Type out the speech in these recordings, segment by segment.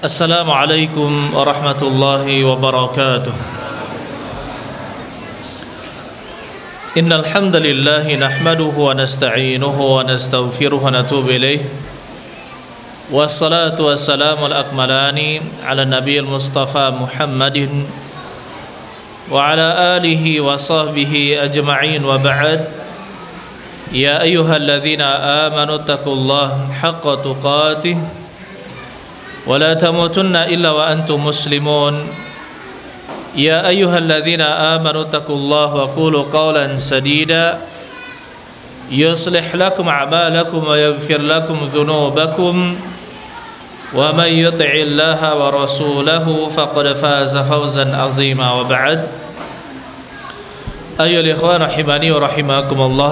Assalamualaikum warahmatullahi wabarakatuh. Innal hamdalillah nahmaduhu wa nasta'inuhu wa nastaghfiruhu wa natubu ilayh. Wassalatu wassalamu al-akmalani ala nabiyil mustafa Muhammadin wa ala alihi wa sahbihi ajma'in wa ba'd. Ya ayyuhalladzina amanu taqullaha haqqa tuqatih wa la tamutunna illa wa antum muslimun. Ya ayyuhalladzina amanu taqullaha wa qulu qawlan sadida yuslih lakum a'malakum wa yaghfir lakum dhunubakum wa man yuti'illaha wa rasulahu faqad faza fawzan 'azima wa ba'd. Ayyuhal ikhwan rahimani wa rahimakumullah,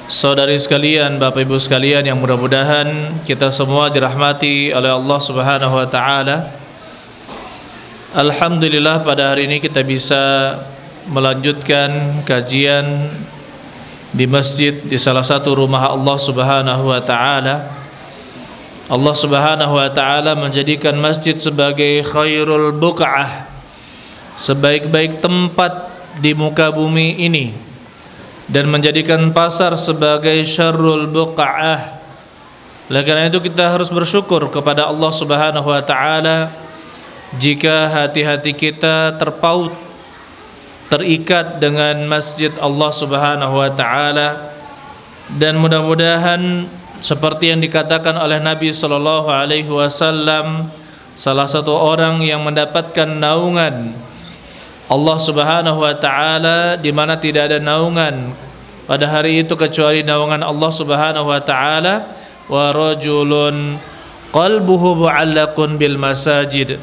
saudari sekalian, Bapak Ibu sekalian yang mudah-mudahan kita semua dirahmati oleh Allah Subhanahu wa taala. Alhamdulillah pada hari ini kita bisa melanjutkan kajian di masjid di salah satu rumah Allah Subhanahu wa taala. Allah Subhanahu wa taala menjadikan masjid sebagai khairul buq'ah, sebaik-baik tempat di muka bumi ini, dan menjadikan pasar sebagai syarrul buq'ah. Oleh karena itu kita harus bersyukur kepada Allah Subhanahu wa taala jika hati-hati kita terpaut, terikat dengan masjid Allah Subhanahu wa taala, dan mudah-mudahan seperti yang dikatakan oleh Nabi sallallahu alaihi wasallam, salah satu orang yang mendapatkan naungan Allah Subhanahu wa taala di mana tidak ada naungan pada hari itu kecuali naungan Allah Subhanahu wa taala, wa rajulun qalbuhu mu'allaqun bil masajid,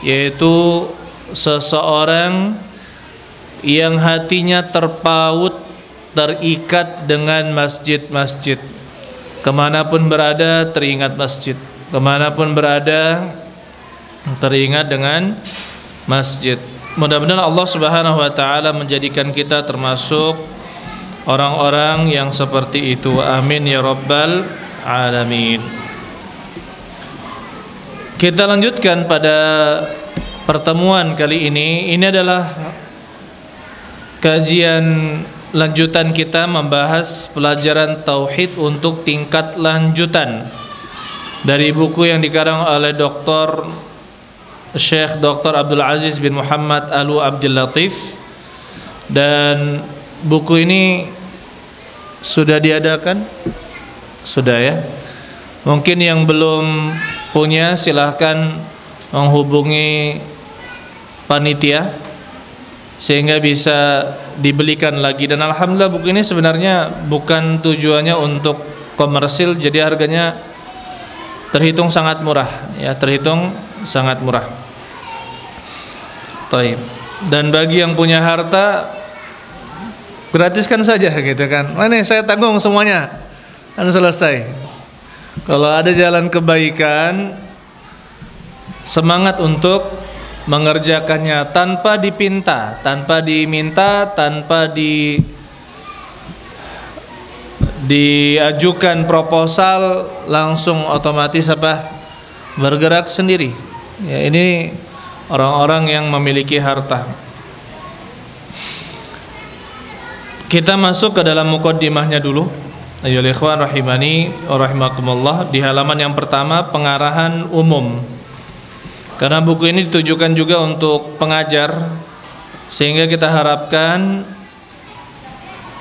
yaitu seseorang yang hatinya terpaut, terikat dengan masjid-masjid. Kemanapun berada teringat masjid, kemanapun berada teringat dengan masjid. Mudah-mudahan Allah Subhanahu wa taala menjadikan kita termasuk orang-orang yang seperti itu. Amin ya rabbal alamin. Kita lanjutkan pada pertemuan kali ini. Ini adalah kajian lanjutan kita membahas pelajaran tauhid untuk tingkat lanjutan dari buku yang dikarang oleh Syekh Dr. Abdul Aziz bin Muhammad Alu Abdul Latif, dan buku ini sudah diadakan? Sudah ya. Mungkin yang belum punya silahkan menghubungi panitia sehingga bisa dibelikan lagi. Dan alhamdulillah buku ini sebenarnya bukan tujuannya untuk komersil, jadi harganya terhitung sangat murah ya, terhitung sangat murah. Taib. Dan bagi yang punya harta, gratiskan saja gitu kan. Mana saya tanggung semuanya, kan selesai. Kalau ada jalan kebaikan, semangat untuk mengerjakannya tanpa dipinta, tanpa diminta, tanpa diajukan proposal, langsung otomatis bergerak sendiri. Ya, ini orang-orang yang memiliki harta. Kita masuk ke dalam muqaddimahnya dulu. Ayyuhal ikhwan rahimani wa rahimakumullah, di halaman yang pertama, pengarahan umum. Karena buku ini ditujukan juga untuk pengajar, sehingga kita harapkan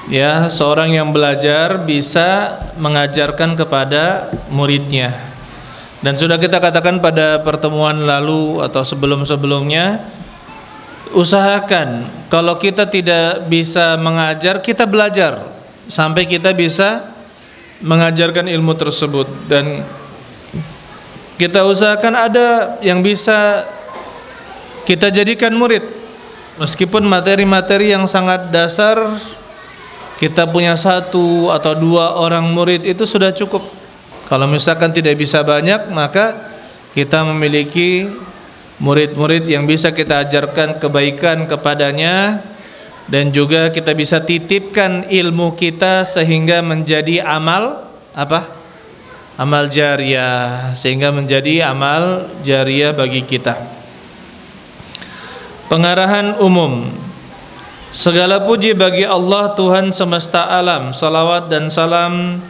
ya seorang yang belajar bisa mengajarkan kepada muridnya. Dan sudah kita katakan pada pertemuan lalu atau sebelum-sebelumnya, usahakan kalau kita tidak bisa mengajar, kita belajar sampai kita bisa mengajarkan ilmu tersebut. Dan kita usahakan ada yang bisa kita jadikan murid, meskipun materi-materi yang sangat dasar kita punya 1 atau 2 orang murid itu sudah cukup. Kalau misalkan tidak bisa banyak, maka kita memiliki murid-murid yang bisa kita ajarkan kebaikan kepadanya, dan juga kita bisa titipkan ilmu kita sehingga menjadi amal amal jariyah, sehingga menjadi amal jariyah bagi kita. Pengarahan umum. Segala puji bagi Allah Tuhan semesta alam. Salawat dan salam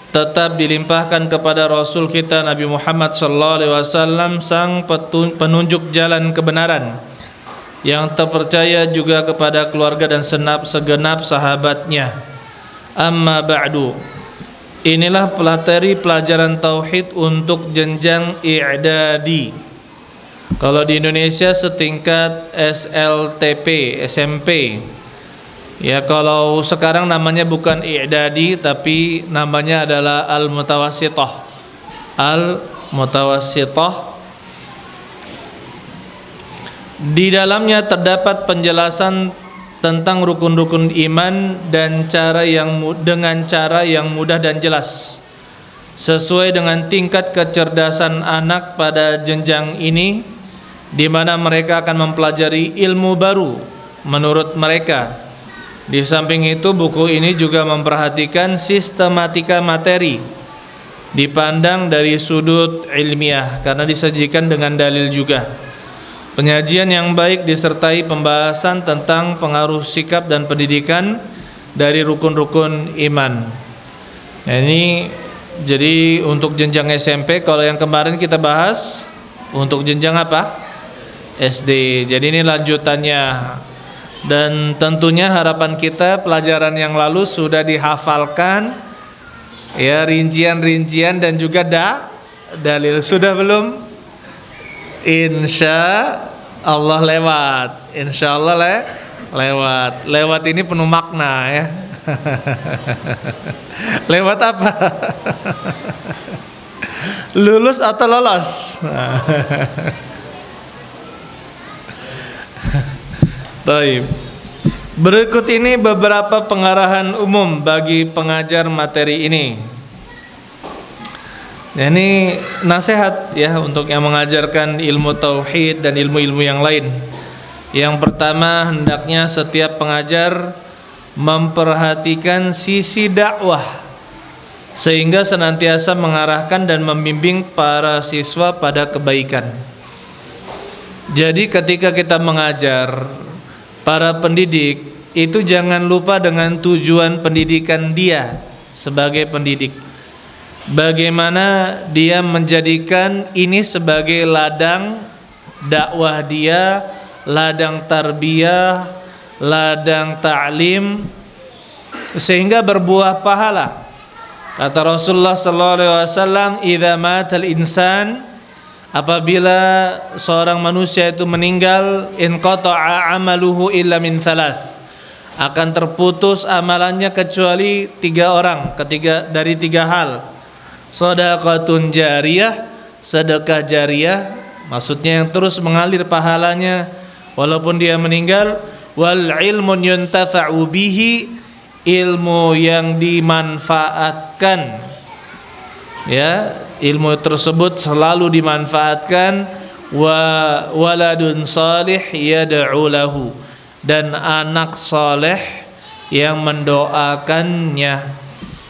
tetap dilimpahkan kepada Rasul kita Nabi Muhammad SAW, sang penunjuk jalan kebenaran, yang terpercaya juga kepada keluarga dan segenap sahabatnya. Amma ba'du. Inilah materi pelajaran tauhid untuk jenjang i'dadi. Kalau di Indonesia setingkat SLTP, SMP. Ya, kalau sekarang namanya bukan i'dadi tapi namanya adalah al-mutawassithah. Al-mutawassithah. Di dalamnya terdapat penjelasan tentang rukun-rukun iman dan dengan cara yang mudah dan jelas, sesuai dengan tingkat kecerdasan anak pada jenjang ini, di mana mereka akan mempelajari ilmu baru menurut mereka. Di samping itu, buku ini juga memperhatikan sistematika materi, dipandang dari sudut ilmiah karena disajikan dengan dalil juga. Penyajian yang baik disertai pembahasan tentang pengaruh sikap dan pendidikan dari rukun-rukun iman. Nah, ini jadi untuk jenjang SMP. Kalau yang kemarin kita bahas untuk jenjang apa? SD. Jadi ini lanjutannya. Dan tentunya harapan kita pelajaran yang lalu sudah dihafalkan, ya, rincian-rincian dan juga dalil. Sudah belum? Insya Allah lewat. Insya Allah lewat. Lewat ini penuh makna, ya. Lewat apa? Lulus atau lolos? Baik. Berikut ini beberapa pengarahan umum bagi pengajar materi ini. Ini nasihat, ya, untuk yang mengajarkan ilmu tauhid dan ilmu-ilmu yang lain. Yang pertama, hendaknya setiap pengajar memperhatikan sisi dakwah, sehingga senantiasa mengarahkan dan membimbing para siswa pada kebaikan. Jadi ketika kita mengajar para pendidik, itu jangan lupa dengan tujuan pendidikan dia sebagai pendidik. Bagaimana dia menjadikan ini sebagai ladang dakwah dia, ladang tarbiyah, ladang ta'lim, sehingga berbuah pahala. Kata Rasulullah SAW, "Idza matal insan", apabila seorang manusia itu meninggal, "inqata'a amaluhu illa min thalath", akan terputus amalannya kecuali dari tiga hal. Shadaqatun jariyah, sedekah jariyah, maksudnya yang terus mengalir pahalanya walaupun dia meninggal. Wal ilmun yuntafa'u bihi, ilmu yang dimanfaatkan, ya, ilmu tersebut selalu dimanfaatkan. Wa waladun salih yad'u lahu, dan anak saleh yang mendoakannya.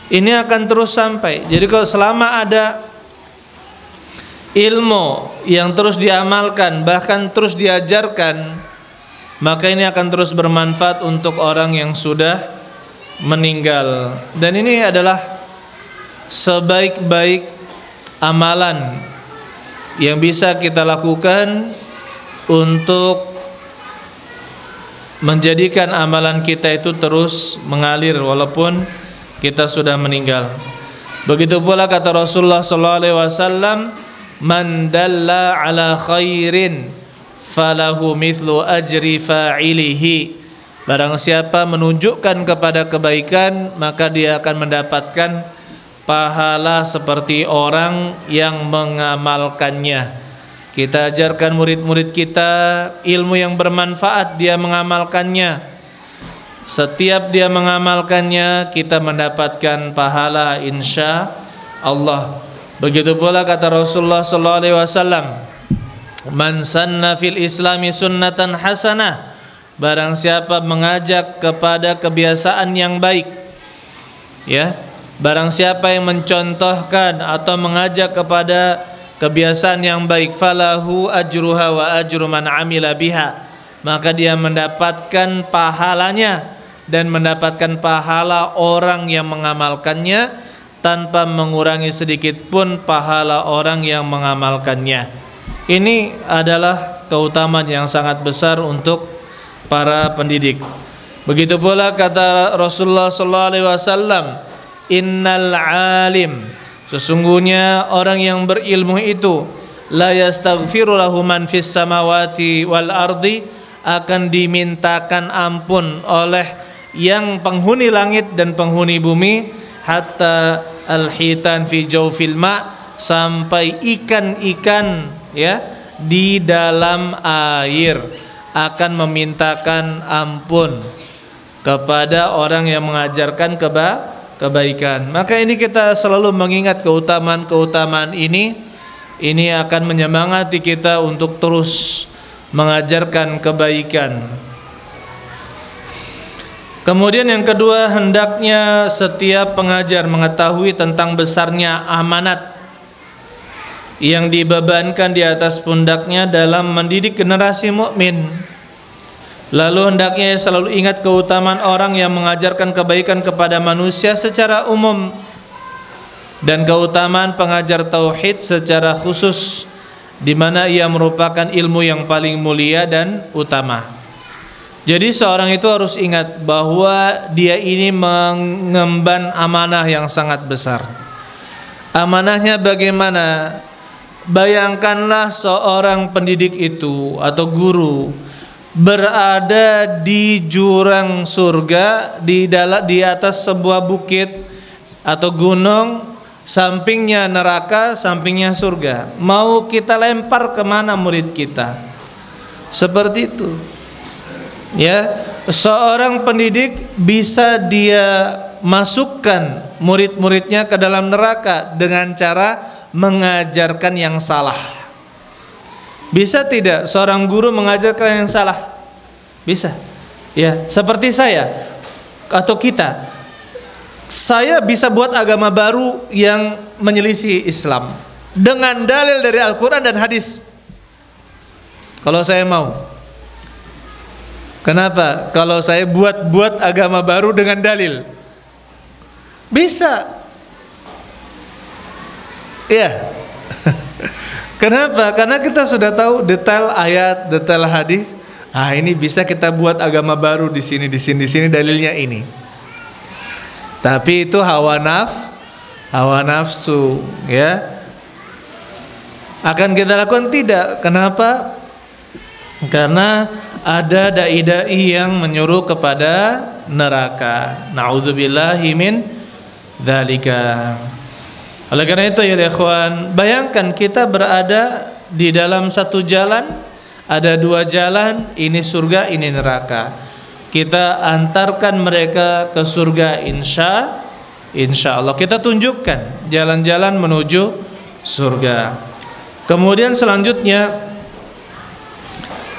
Ini akan terus sampai. Jadi kalau selama ada ilmu yang terus diamalkan, bahkan terus diajarkan, maka ini akan terus bermanfaat untuk orang yang sudah meninggal. Dan ini adalah sebaik-baik amalan yang bisa kita lakukan untuk menjadikan amalan kita itu terus mengalir walaupun kita sudah meninggal. Begitu pula kata Rasulullah SAW, "Man dalla ala khairin falahu mithlu ajri fa'ilihi." Barang siapa menunjukkan kepada kebaikan, maka dia akan mendapatkan pahala seperti orang yang mengamalkannya. Kita ajarkan murid-murid kita ilmu yang bermanfaat, dia mengamalkannya. Setiap dia mengamalkannya, kita mendapatkan pahala insya Allah. Begitu pula kata Rasulullah SAW, "Man sanna fil islami sunnatan hasanah", barang siapa mengajak kepada kebiasaan yang baik, ya, Barang siapa yang mencontohkan atau mengajak kepada kebiasaan yang baik, falahu ajruha wa ajru man amila biha, maka dia mendapatkan pahalanya dan mendapatkan pahala orang yang mengamalkannya tanpa mengurangi sedikit pun pahala orang yang mengamalkannya. Ini adalah keutamaan yang sangat besar untuk para pendidik. Begitu pula kata Rasulullah sallallahu alaihi wasallam, innal alim, sesungguhnya orang yang berilmu itu la yastaghfiru lahu man fis samawati wal ardi, akan dimintakan ampun oleh yang penghuni langit dan penghuni bumi, hatta al-hitan fi jawfil ma, sampai ikan-ikan ya di dalam air akan memintakan ampun kepada orang yang mengajarkan kebaikan. Maka ini kita selalu mengingat keutamaan-keutamaan ini akan menyemangati kita untuk terus mengajarkan kebaikan. Kemudian yang kedua, hendaknya setiap pengajar mengetahui tentang besarnya amanat yang dibebankan di atas pundaknya dalam mendidik generasi mukmin. Lalu hendaknya selalu ingat keutamaan orang yang mengajarkan kebaikan kepada manusia secara umum dan keutamaan pengajar tauhid secara khusus, di mana ia merupakan ilmu yang paling mulia dan utama. Jadi seorang itu harus ingat bahwa dia ini mengemban amanah yang sangat besar. Amanahnya bagaimana? Bayangkanlah seorang pendidik itu atau guru berada di jurang surga, di atas sebuah bukit atau gunung, sampingnya neraka, sampingnya surga. Mau kita lempar kemana murid kita? Seperti itu. Ya, seorang pendidik bisa dia masukkan murid-muridnya ke dalam neraka dengan cara mengajarkan yang salah. Bisa tidak seorang guru mengajarkan yang salah? Bisa. Ya, seperti saya atau kita. Saya bisa buat agama baru yang menyelisih Islam dengan dalil dari Al-Quran dan hadis. Kalau saya mau. Kenapa? Kalau saya buat agama baru dengan dalil, bisa. Ya. Kenapa? Karena kita sudah tahu detail ayat, detail hadis. Ah, ini bisa kita buat agama baru di sini dalilnya ini. Tapi itu hawa nafsu, ya. Akan kita lakukan tidak? Kenapa? Karena ada dai-dai yang menyuruh kepada neraka. Nauzubillahi min dzalika. Oleh karena itu ya ikhwan, bayangkan kita berada di dalam satu jalan, ada dua jalan, ini surga, ini neraka. Kita antarkan mereka ke surga, insya Allah. Kita tunjukkan jalan-jalan menuju surga. Kemudian selanjutnya,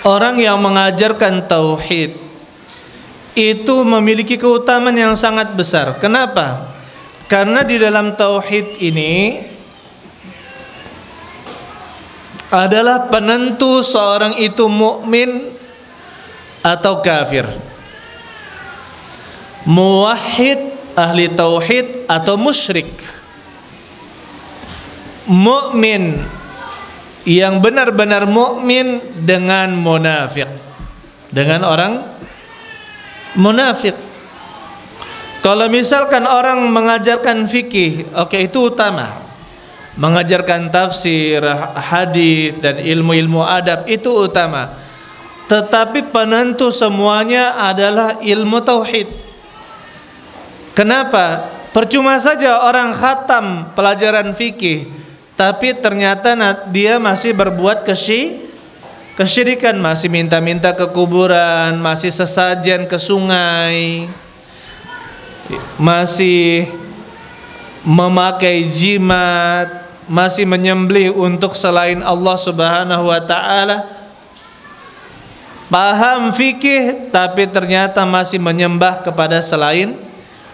orang yang mengajarkan tauhid itu memiliki keutamaan yang sangat besar. Kenapa? Karena di dalam tauhid ini adalah penentu seorang itu mukmin atau kafir, muwahhid, ahli tauhid atau musyrik. Mukmin yang benar-benar mukmin dengan munafik, dengan orang munafik. Kalau misalkan orang mengajarkan fikih, oke, itu utama. Mengajarkan tafsir, hadis dan ilmu-ilmu adab itu utama. Tetapi penentu semuanya adalah ilmu tauhid. Kenapa? Percuma saja orang khatam pelajaran fikih, tapi ternyata dia masih berbuat kesyirikan, masih minta-minta ke kuburan, masih sesajen ke sungai, masih memakai jimat, masih menyembelih untuk selain Allah Subhanahu wa taala. Paham fikih tapi ternyata masih menyembah kepada selain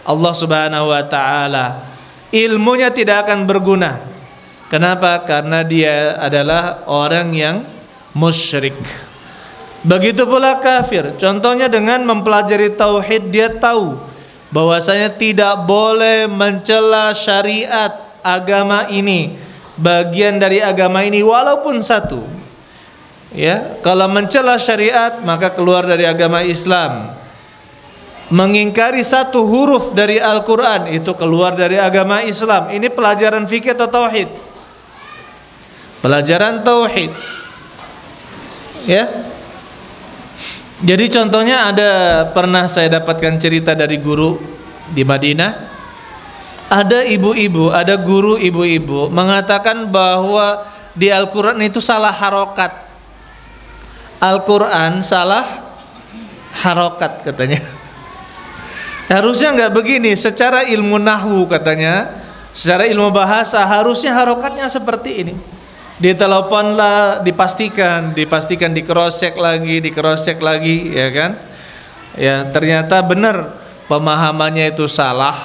Allah Subhanahu wa taala. ilmunya tidak akan berguna. Kenapa? Karena dia adalah orang yang musyrik. Begitu pula kafir. Contohnya dengan mempelajari tauhid, dia tahu bahwasanya tidak boleh mencela syariat agama ini, bagian dari agama ini walaupun satu. Ya, kalau mencela syariat maka keluar dari agama Islam. Mengingkari satu huruf dari Al-Quran itu keluar dari agama Islam. Ini pelajaran fikih atau tauhid? Pelajaran tauhid. Ya. Jadi contohnya pernah saya dapatkan cerita dari guru di Madinah. Ada ibu-ibu, ada guru ibu-ibu mengatakan bahwa di Al-Quran itu salah harokat. Al-Quran salah harokat katanya. Harusnya nggak begini. Secara ilmu nahwu katanya, secara ilmu bahasa harusnya harokatnya seperti ini. Diteleponlah, dipastikan di cross check lagi, ya kan? Ya ternyata benar pemahamannya itu salah.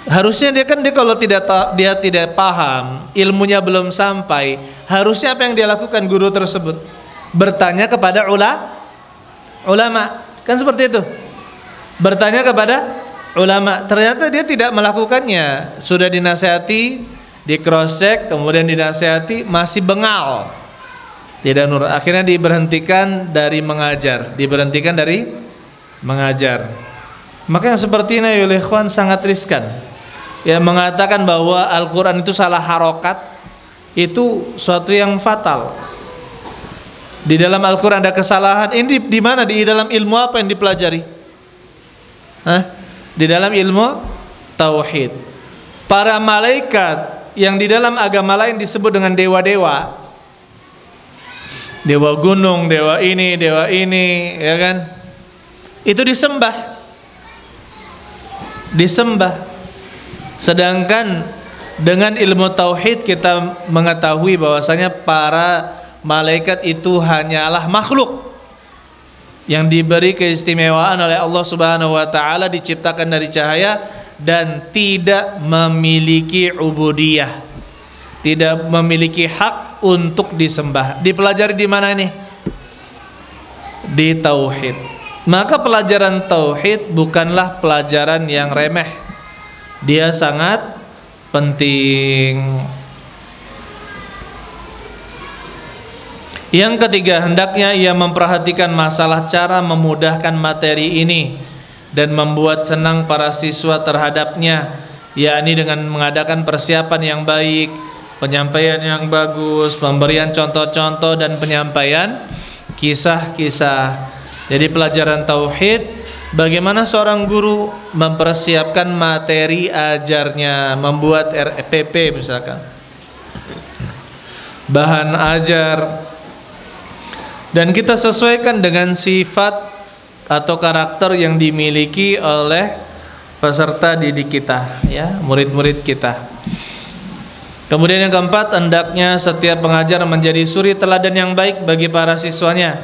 Harusnya dia kalau dia tidak paham, ilmunya belum sampai, harusnya apa yang dia lakukan guru tersebut? Bertanya kepada ulama, kan seperti itu. Bertanya kepada ulama. Ternyata dia tidak melakukannya. Sudah dinasihati, di cross check, kemudian dinasihati, masih bengal, tidak nurut. Akhirnya diberhentikan dari mengajar. Maka yang seperti ini ya ikhwan sangat riskan. Ya, mengatakan bahwa Al-Quran itu salah harokat itu suatu yang fatal. Di dalam Al-Quran ada kesalahan. Ini di mana? Di dalam ilmu apa yang dipelajari? Di dalam ilmu tauhid. Para malaikat yang di dalam agama lain disebut dengan dewa-dewa, dewa gunung, dewa ini, ya kan? Itu disembah. Sedangkan dengan ilmu tauhid kita mengetahui bahwasanya para malaikat itu hanyalah makhluk yang diberi keistimewaan oleh Allah Subhanahu wa taala, diciptakan dari cahaya dan tidak memiliki ubudiyah, tidak memiliki hak untuk disembah. Dipelajari di mana ini? Di tauhid. Maka pelajaran tauhid bukanlah pelajaran yang remeh. Dia sangat penting. Yang ketiga, hendaknya ia memperhatikan masalah cara memudahkan materi ini dan membuat senang para siswa terhadapnya, yakni dengan mengadakan persiapan yang baik, penyampaian yang bagus, pemberian contoh-contoh dan penyampaian kisah-kisah. Jadi pelajaran tauhid, bagaimana seorang guru mempersiapkan materi ajarnya, membuat RPP misalkan, bahan ajar, dan kita sesuaikan dengan sifat atau karakter yang dimiliki oleh peserta didik kita, ya, murid-murid kita. Kemudian yang keempat, hendaknya setiap pengajar menjadi suri teladan yang baik bagi para siswanya,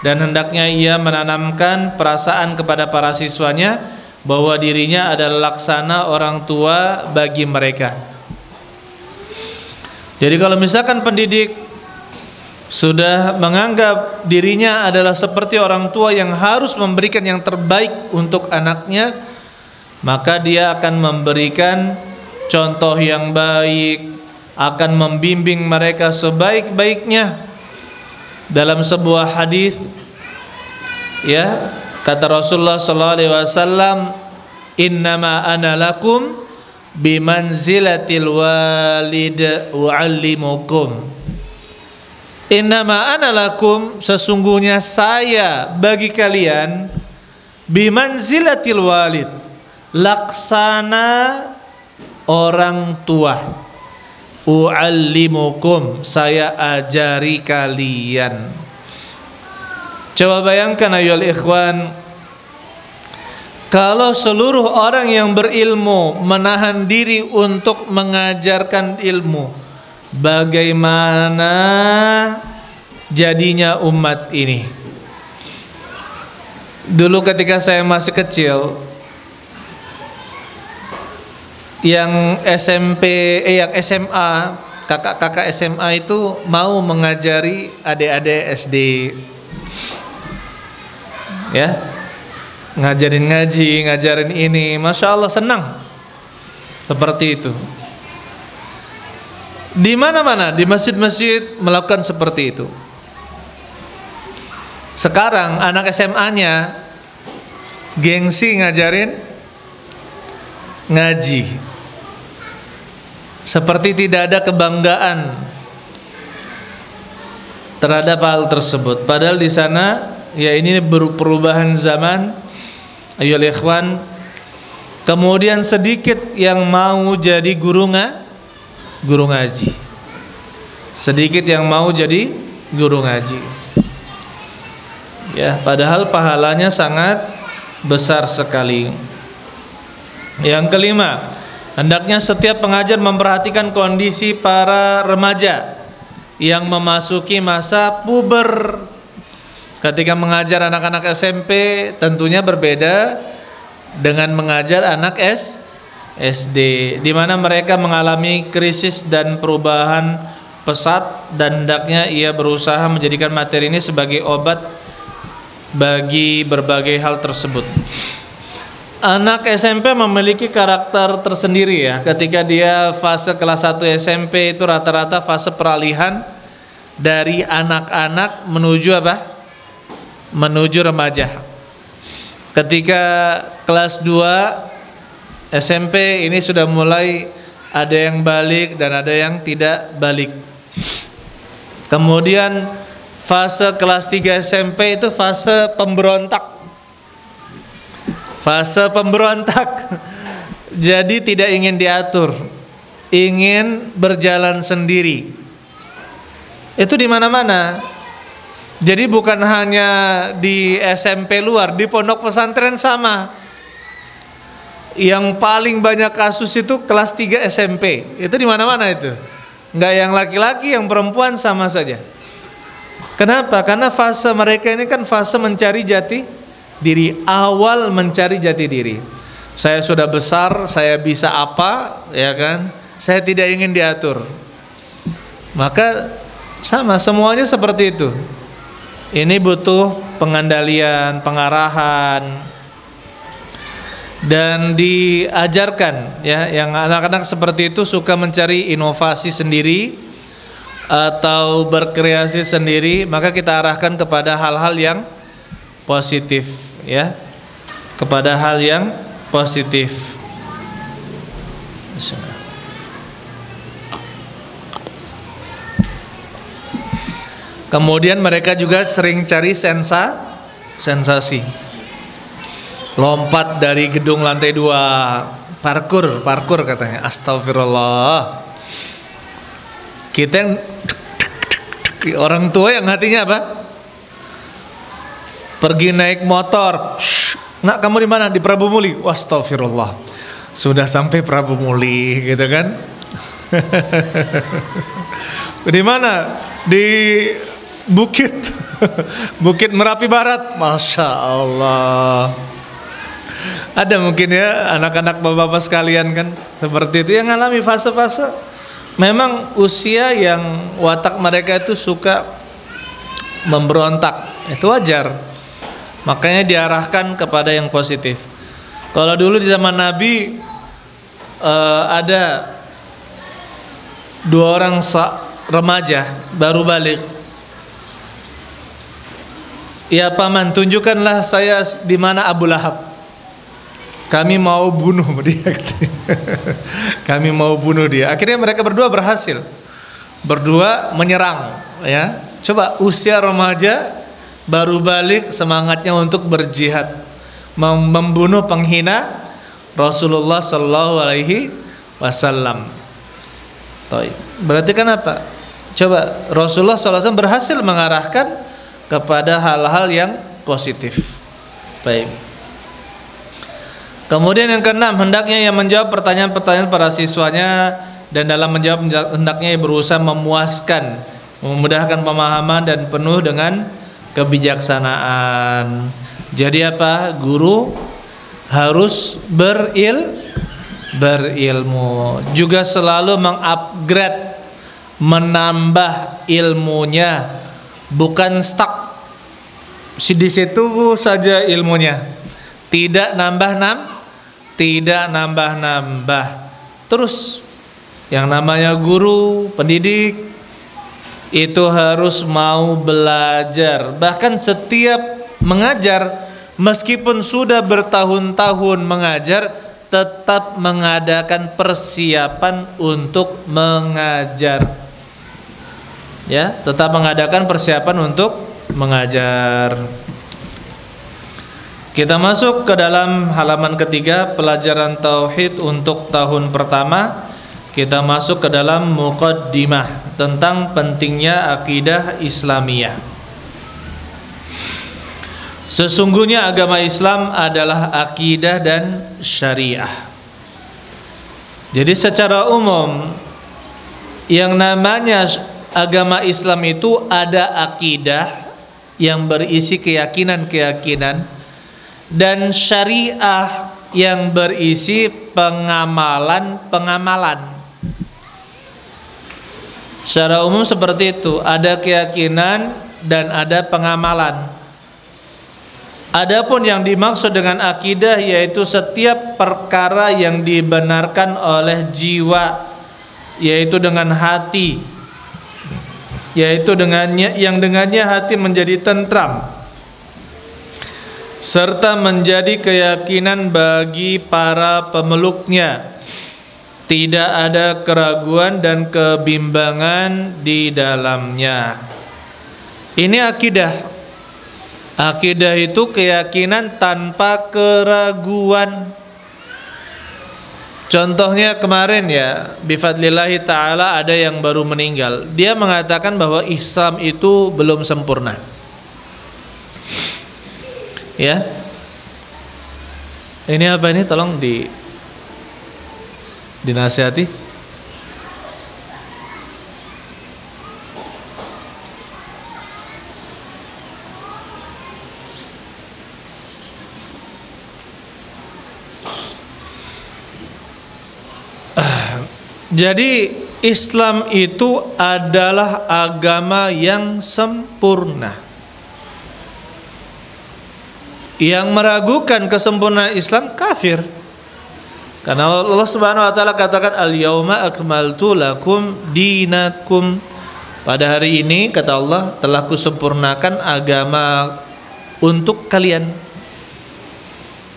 dan hendaknya ia menanamkan perasaan kepada para siswanya bahwa dirinya adalah laksana orang tua bagi mereka. Jadi kalau misalkan pendidik sudah menganggap dirinya adalah seperti orang tua yang harus memberikan yang terbaik untuk anaknya, maka dia akan memberikan contoh yang baik, akan membimbing mereka sebaik-baiknya. Dalam sebuah hadis, ya, kata Rasulullah SAW, innama ana lakum bimanzilatil walid u'allimukum. Innama ana lakum, sesungguhnya saya bagi kalian, bimanzilatil walid, laksana orang tua, u'allimukum, saya ajari kalian. Coba bayangkan ayolah ikhwan, kalau seluruh orang yang berilmu menahan diri untuk mengajarkan ilmu, bagaimana jadinya umat ini? Dulu ketika saya masih kecil, yang SMP, yang SMA, kakak-kakak SMA itu mau mengajari adik-adik SD, ya, ngajarin ngaji, ngajarin ini, masya Allah senang, seperti itu. Di mana-mana, di masjid-masjid melakukan seperti itu. Sekarang anak SMA-nya gengsi ngajarin ngaji, seperti tidak ada kebanggaan terhadap hal tersebut. Padahal di sana, ya ini perubahan zaman, ayo ikhwan. Kemudian sedikit yang mau jadi guru ngaji, sedikit yang mau jadi guru ngaji. Ya, padahal pahalanya sangat besar sekali. Yang kelima, hendaknya setiap pengajar memperhatikan kondisi para remaja yang memasuki masa puber. Ketika mengajar anak-anak SMP tentunya berbeda dengan mengajar anak SD, di mana mereka mengalami krisis dan perubahan pesat, dan hendaknya ia berusaha menjadikan materi ini sebagai obat bagi berbagai hal tersebut. Anak SMP memiliki karakter tersendiri ya. Ketika dia fase kelas 1 SMP itu rata-rata fase peralihan dari anak-anak menuju apa? Menuju remaja. Ketika kelas 2 SMP ini sudah mulai ada yang balik dan ada yang tidak balik. Kemudian fase kelas 3 SMP itu fase pemberontak. Fase pemberontak. Jadi tidak ingin diatur, ingin berjalan sendiri. Itu di mana-mana. Jadi bukan hanya di SMP luar, di pondok pesantren sama. Yang paling banyak kasus itu kelas 3 SMP. Itu di mana-mana itu. Enggak yang laki-laki, yang perempuan sama saja. Kenapa? Karena fase mereka ini kan fase mencari jati diri, awal mencari jati diri. Saya sudah besar, saya bisa apa, ya kan? Saya tidak ingin diatur. Maka sama, semuanya seperti itu. Ini butuh pengandalian, pengarahan, dan diajarkan ya. Yang anak-anak seperti itu suka mencari inovasi sendiri atau berkreasi sendiri, maka kita arahkan kepada hal-hal yang positif ya, kepada hal yang positif. Kemudian mereka juga sering cari sensasi. Lompat dari gedung lantai 2, parkur katanya. Astagfirullah. Kita yang orang tua yang hatinya apa? Pergi naik motor. Nak, kamu di mana? Di Prabu Muli. Astagfirullah. Sudah sampai Prabu Muli gitu kan? Di mana? Di Bukit Merapi Barat. Masya Allah. Ada mungkin ya anak-anak bapak-bapak sekalian kan seperti itu yang mengalami fase-fase. Memang usia yang watak mereka itu suka memberontak, itu wajar. Makanya diarahkan kepada yang positif. Kalau dulu di zaman Nabi ada 2 orang remaja baru balik. Ya paman, tunjukkanlah saya di mana Abu Lahab. Kami mau bunuh dia. Kami mau bunuh dia. Akhirnya mereka berdua berhasil. Berdua menyerang. Ya, coba usia remaja baru balik, semangatnya untuk berjihad, membunuh penghina Rasulullah Sallallahu Alaihi Wasallam. Berarti kan apa? Coba Rasulullah SAW berhasil mengarahkan kepada hal-hal yang positif. Baik. Kemudian yang keenam, hendaknya yang menjawab pertanyaan-pertanyaan para siswanya, dan dalam menjawab hendaknya yang berusaha memuaskan, memudahkan pemahaman dan penuh dengan kebijaksanaan. Jadi apa? Guru harus berilmu, juga selalu mengupgrade, menambah ilmunya, bukan stuck di situ saja ilmunya, tidak nambah, terus. Yang namanya guru, pendidik itu harus mau belajar, bahkan setiap mengajar, meskipun sudah bertahun-tahun mengajar, tetap mengadakan persiapan untuk mengajar. Ya, tetap mengadakan persiapan untuk mengajar. Kita masuk ke dalam halaman ketiga, pelajaran tauhid untuk tahun pertama. Kita masuk ke dalam muqaddimah tentang pentingnya akidah Islamiyah. Sesungguhnya agama Islam adalah akidah dan syariah. Jadi secara umum yang namanya agama Islam itu ada akidah yang berisi keyakinan-keyakinan, dan syariah yang berisi pengamalan-pengamalan. Secara umum seperti itu, ada keyakinan dan ada pengamalan. Adapun yang dimaksud dengan akidah yaitu setiap perkara yang dibenarkan oleh jiwa, yaitu dengan hati, yaitu dengannya hati menjadi tentram, serta menjadi keyakinan bagi para pemeluknya. Tidak ada keraguan dan kebimbangan di dalamnya. Ini akidah. Akidah itu keyakinan tanpa keraguan. Contohnya kemarin ya, bifadlillahi ta'ala ada yang baru meninggal. Dia mengatakan bahwa Islam itu belum sempurna. Ya. Ini apa ini? Tolong dinasihati. Jadi Islam itu adalah agama yang sempurna. Yang meragukan kesempurnaan Islam kafir. Karena Allah Subhanahu wa taala katakan al-yauma akmaltu lakum dinakum. Pada hari ini kata Allah telah kusempurnakan agama untuk kalian.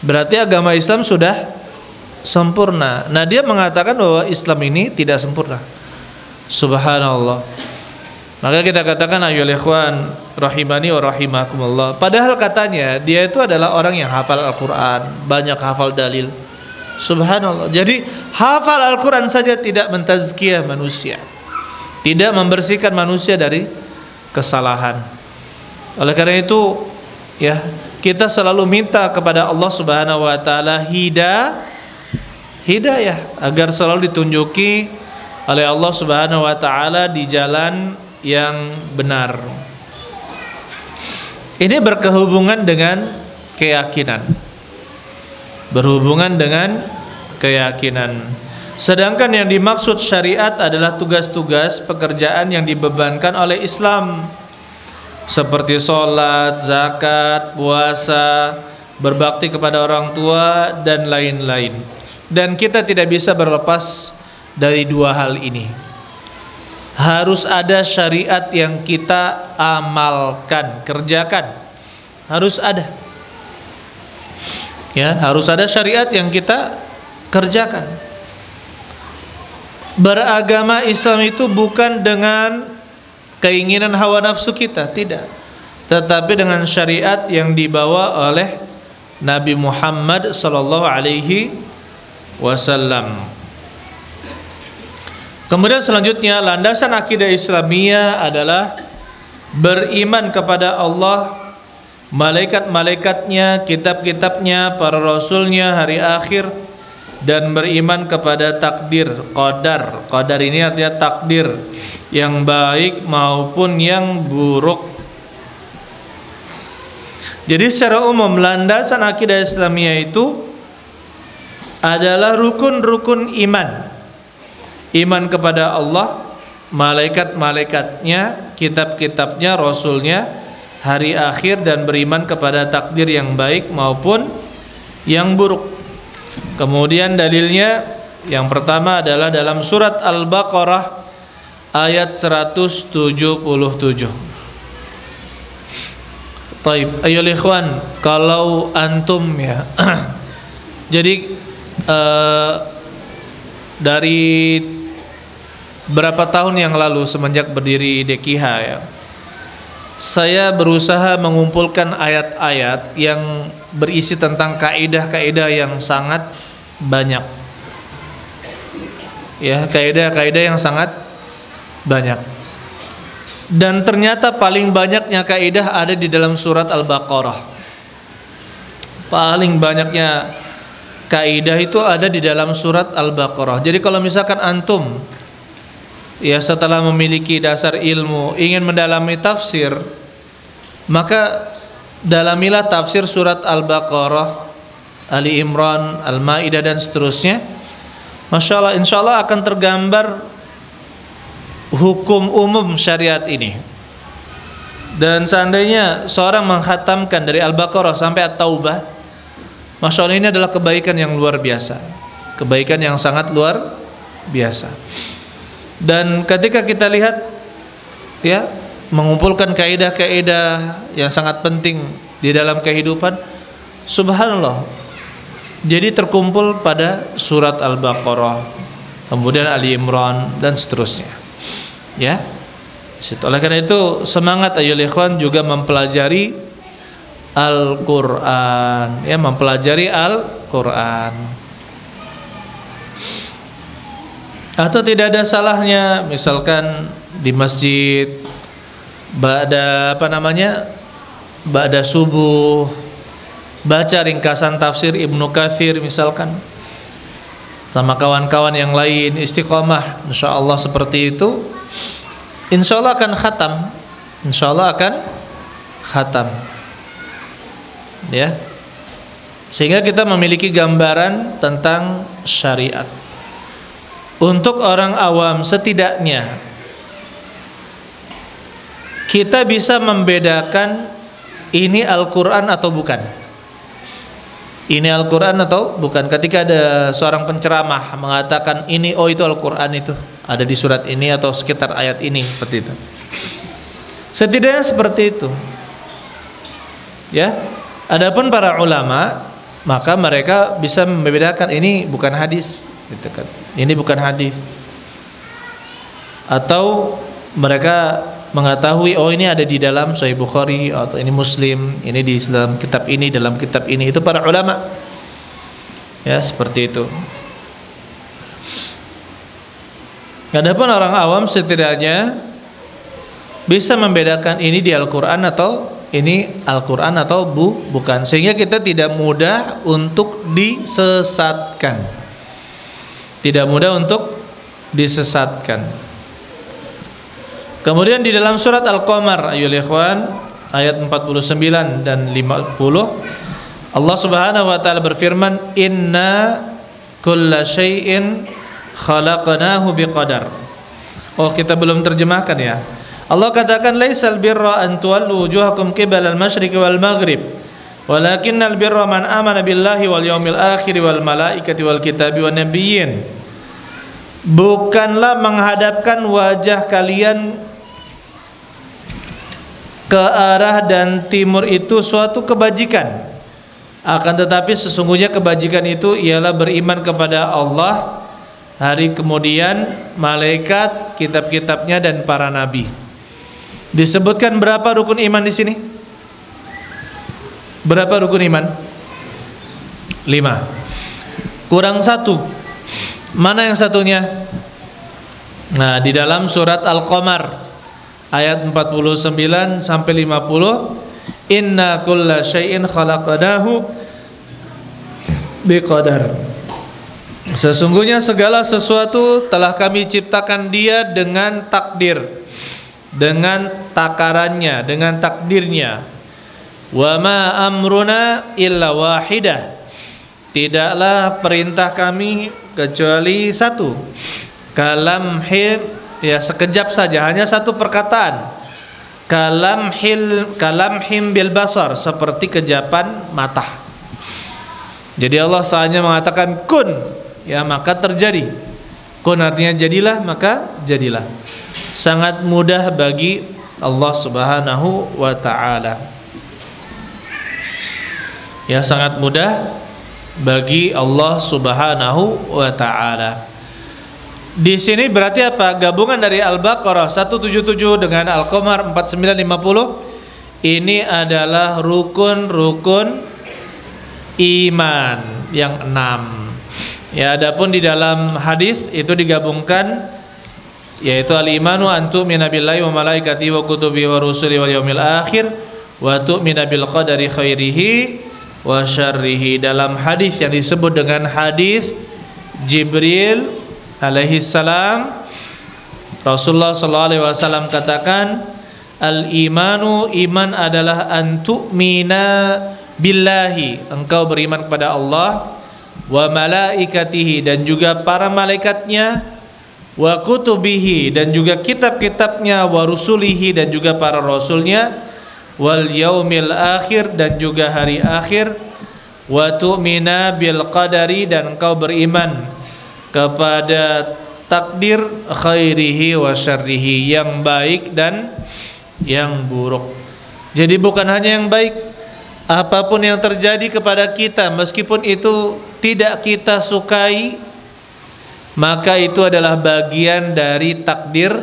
Berarti agama Islam sudah sempurna. Nah, dia mengatakan bahwa Islam ini tidak sempurna. Subhanallah. Maka kita katakan ayyuhal ikhwan rahimani wa rahimakumullah. Padahal katanya dia itu adalah orang yang hafal Al-Qur'an, banyak hafal dalil. Subhanallah. Jadi hafal Al-Quran saja tidak mentazkiyah manusia, tidak membersihkan manusia dari kesalahan. Oleh karena itu ya, kita selalu minta kepada Allah Subhanahu wa taala hidayah agar selalu ditunjuki oleh Allah Subhanahu wa taala di jalan yang benar. Ini berkehubungan dengan keyakinan. Berhubungan dengan keyakinan. Sedangkan yang dimaksud syariat adalah tugas-tugas pekerjaan yang dibebankan oleh Islam, seperti sholat, zakat, puasa, berbakti kepada orang tua, dan lain-lain. Dan kita tidak bisa berlepas dari dua hal ini. Harus ada syariat yang kita amalkan, kerjakan. Harus ada. Ya, harus ada syariat yang kita kerjakan. Beragama Islam itu bukan dengan keinginan hawa nafsu kita, tidak. Tetapi dengan syariat yang dibawa oleh Nabi Muhammad sallallahu alaihi wasallam. Kemudian selanjutnya, landasan akidah Islamiyah adalah beriman kepada Allah, malaikat-malaikatnya, kitab-kitabnya, para rasulnya, hari akhir, dan beriman kepada takdir, qadar. Qadar ini artinya takdir, yang baik maupun yang buruk. Jadi secara umum landasan akidah Islamiyah itu adalah rukun-rukun iman. Iman kepada Allah, malaikat-malaikatnya, kitab-kitabnya, rasulnya, hari akhir, dan beriman kepada takdir yang baik maupun yang buruk. Kemudian dalilnya yang pertama adalah dalam surat Al-Baqarah ayat 177. Taib, ayo ikhwan, kalau antum ya jadi dari berapa tahun yang lalu semenjak berdiri DKIH ya, saya berusaha mengumpulkan ayat-ayat yang berisi tentang kaidah-kaidah yang sangat banyak. Ya, kaidah-kaidah yang sangat banyak. Dan ternyata paling banyaknya kaidah ada di dalam surat Al-Baqarah. Paling banyaknya kaidah itu ada di dalam surat Al-Baqarah. Jadi kalau misalkan antum ya setelah memiliki dasar ilmu ingin mendalami tafsir, maka dalamilah tafsir surat Al-Baqarah, Ali Imran, Al-Maidah dan seterusnya. Masya Allah, insya Allah akan tergambar hukum umum syariat ini. Dan seandainya seorang menghatamkan dari Al-Baqarah sampai At-Taubah, Masya Allah, ini adalah kebaikan yang luar biasa, kebaikan yang sangat luar biasa. Dan ketika kita lihat ya, mengumpulkan kaidah-kaidah yang sangat penting di dalam kehidupan, subhanallah, jadi terkumpul pada surat Al-Baqarah, kemudian Ali Imran dan seterusnya. Ya, oleh karena itu semangat ayo ikhwan juga mempelajari Al-Quran, ya, mempelajari Al-Quran. Atau tidak ada salahnya misalkan di masjid ba'da ba'da subuh baca ringkasan tafsir Ibnu Katsir misalkan sama kawan-kawan yang lain, istiqomah insyaallah seperti itu, insyaallah akan khatam, insyaallah akan khatam, ya, sehingga kita memiliki gambaran tentang syariat. Untuk orang awam setidaknya kita bisa membedakan ini Al-Quran atau bukan, ini Al-Quran atau bukan. Ketika ada seorang penceramah mengatakan ini, oh itu Al-Quran, itu ada di surat ini atau sekitar ayat ini, seperti itu. Setidaknya seperti itu. Ya. Adapun para ulama, maka mereka bisa membedakan ini bukan hadis, gitu kan. Ini bukan hadis. Atau mereka mengetahui oh ini ada di dalam Sahih Bukhari atau ini Muslim, ini di dalam kitab ini, dalam kitab ini. Itu para ulama. Ya, seperti itu. Adapun orang awam setidaknya bisa membedakan ini di Al-Qur'an atau ini Al-Qur'an atau bukan, sehingga kita tidak mudah untuk disesatkan. Tidak mudah untuk disesatkan. Kemudian di dalam surat Al-Qamar ayyuhal ikhwan ayat 49 dan 50 Allah Subhanahu wa taala berfirman, inna kulla syai'in khalaqnahu biqadar. Oh, kita belum terjemahkan ya. Allah katakan laisal birra an tuwallu wujuhakum qibalal masyriqi wal maghrib walakinnal birra man amana billahi wal yaumil akhir wal malaikati wal kitabi wan nabiyyin. Bukanlah menghadapkan wajah kalian ke arah dan timur itu suatu kebajikan, akan tetapi sesungguhnya kebajikan itu ialah beriman kepada Allah, hari kemudian, malaikat, kitab-kitabnya dan para nabi. Disebutkan berapa rukun iman di sini? Berapa rukun iman? 5. Kurang 1. Mana yang satunya? Nah, di dalam surat Al-Qamar ayat 49 sampai 50, inna kulla syai'in khalaqnahu biqadar. Sesungguhnya segala sesuatu telah kami ciptakan dia dengan takdir, dengan takarannya, dengan takdirnya. Wa ma amruna illa wahidah. tidaklah perintah kami kecuali satu, kalamhil, ya sekejap saja, hanya satu perkataan, kalamhim bil basar, seperti kejapan mata. Jadi Allah hanya mengatakan kun, ya maka terjadi. Kun artinya jadilah, maka jadilah. Sangat mudah bagi Allah Subhanahu wa ta'ala. Ya, sangat mudah bagi Allah Subhanahu wa ta'ala. Di sini berarti apa? Gabungan dari Al-Baqarah 177 dengan Al-Qamar 4950. Ini adalah rukun-rukun iman yang 6. Ya, adapun di dalam hadis itu digabungkan, yaitu al-imanu an tu'mina billahi wa malaikatihi wa kutubihi wa rusulihi wal yaumil akhir wa tu'mina bil qadari khairihi wa syarrihi. Dalam hadis yang disebut dengan hadis Jibril alaihi salam, Rasulullah sallallahu alaihi wasallam katakan, al-imanu, iman adalah an tu'mina billahi, engkau beriman kepada Allah, wa malaikatihi, dan juga para malaikatnya, wa kutubihi, dan juga kitab-kitabnya, wa rusulihi, dan juga para rasulnya, wal yaumil akhir, dan juga hari akhir, wa tu'mina bil qadari, dan engkau beriman kepada takdir khairihi wa syarrihi, yang baik dan yang buruk. Jadi bukan hanya yang baik, apapun yang terjadi kepada kita, meskipun itu tidak kita sukai, maka itu adalah bagian dari takdir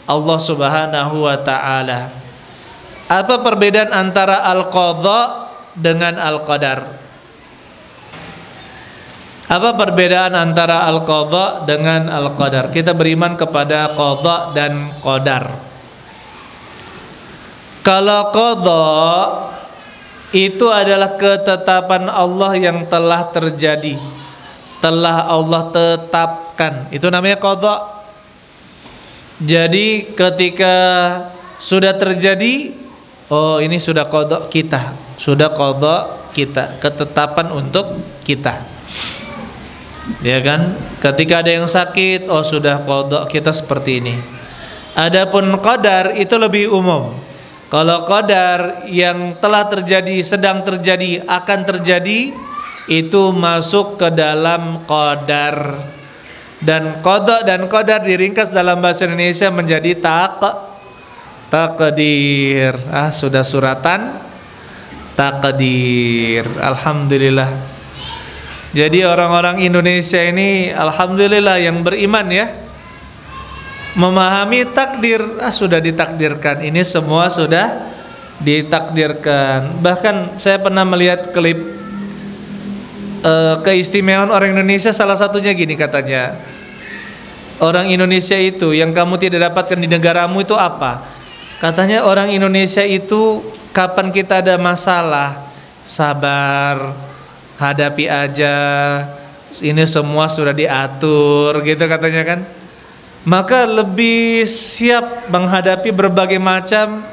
Allah Subhanahu wa ta'ala. Apa perbedaan antara al-qadha dengan al-qadar? Apa perbedaan antara al-qadha dengan al-qadar? Kita beriman kepada qadha dan qadar. Kalau qadha itu adalah ketetapan Allah yang telah terjadi, telah Allah tetapkan, itu namanya qadha. Jadi ketika sudah terjadi, oh ini sudah qadha kita, sudah qadha kita, ketetapan untuk kita. Ya kan? Ketika ada yang sakit, oh sudah qadha kita seperti ini. Adapun qadar itu lebih umum. Kalau qadar yang telah terjadi, sedang terjadi, akan terjadi, itu masuk ke dalam qadar. Dan qadha dan qadar diringkas dalam bahasa Indonesia menjadi takdir. Sudah suratan takdir. Alhamdulillah. Jadi orang-orang Indonesia ini alhamdulillah yang beriman ya, memahami takdir. Sudah ditakdirkan, ini semua sudah ditakdirkan. Bahkan saya pernah melihat klip keistimewaan orang Indonesia, salah satunya gini katanya, orang Indonesia itu yang kamu tidak dapatkan di negaramu itu apa? Katanya orang Indonesia itu kapan kita ada masalah, sabar, hadapi aja, ini semua sudah diatur gitu katanya kan. Maka lebih siap menghadapi berbagai macam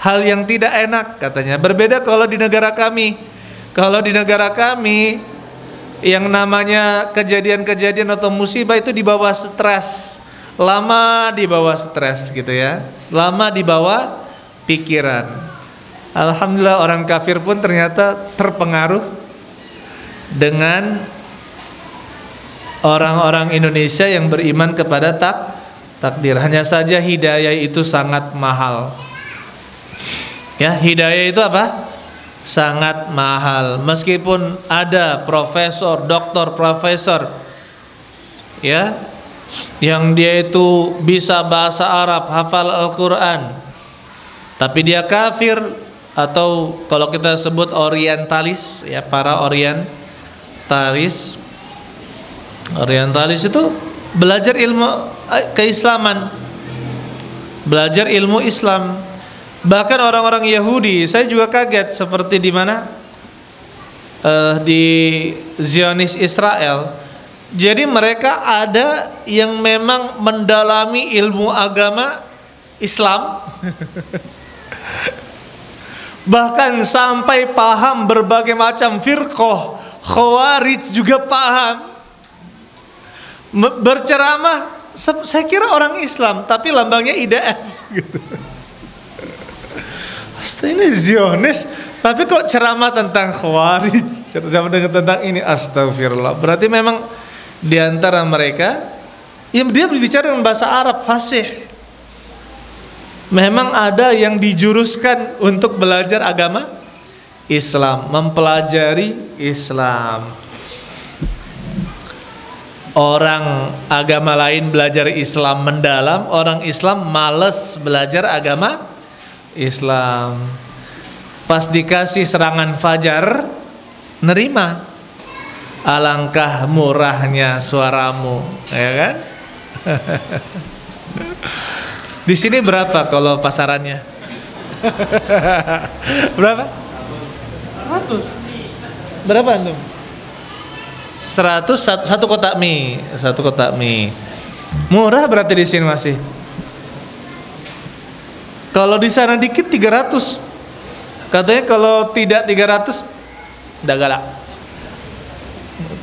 hal yang tidak enak katanya. Berbeda kalau di negara kami. Kalau di negara kami yang namanya kejadian-kejadian atau musibah itu di bawah stres, lama di bawah stres gitu ya, lama di bawah pikiran. Alhamdulillah orang kafir pun ternyata terpengaruh dengan orang-orang Indonesia yang beriman kepada takdir. Hanya saja hidayah itu sangat mahal. Ya, hidayah itu apa? Sangat mahal. Meskipun ada profesor, doktor, profesor, ya, yang dia itu bisa bahasa Arab, hafal Al-Quran, tapi dia kafir, atau kalau kita sebut orientalis, ya, para orientalis itu belajar ilmu keislaman, belajar ilmu Islam. Bahkan orang-orang Yahudi, saya juga kaget, seperti di mana di Zionis Israel. Jadi mereka ada yang memang mendalami ilmu agama Islam bahkan sampai paham berbagai macam firqah, Khawarij juga paham. Berceramah, saya kira orang Islam, tapi lambangnya IDF gitu. Ini Zionis, tapi kok ceramah tentang Khawarij, ceramah tentang ini, astagfirullah. Berarti memang di antara mereka, ya dia berbicara dengan bahasa Arab fasih. Memang ada yang dijuruskan untuk belajar agama Islam, mempelajari Islam. Orang agama lain belajar Islam mendalam, orang Islam males belajar agama Islam. Pas dikasih serangan fajar, nerima. Alangkah murahnya suaramu, ya kan? Di sini berapa kalau pasarannya? Berapa? 100. Berapa antum? 100 satu kotak mie, satu kotak mie. Murah berarti di sini masih. Kalau di sana dikit 300. Katanya kalau tidak 300 enggak galak.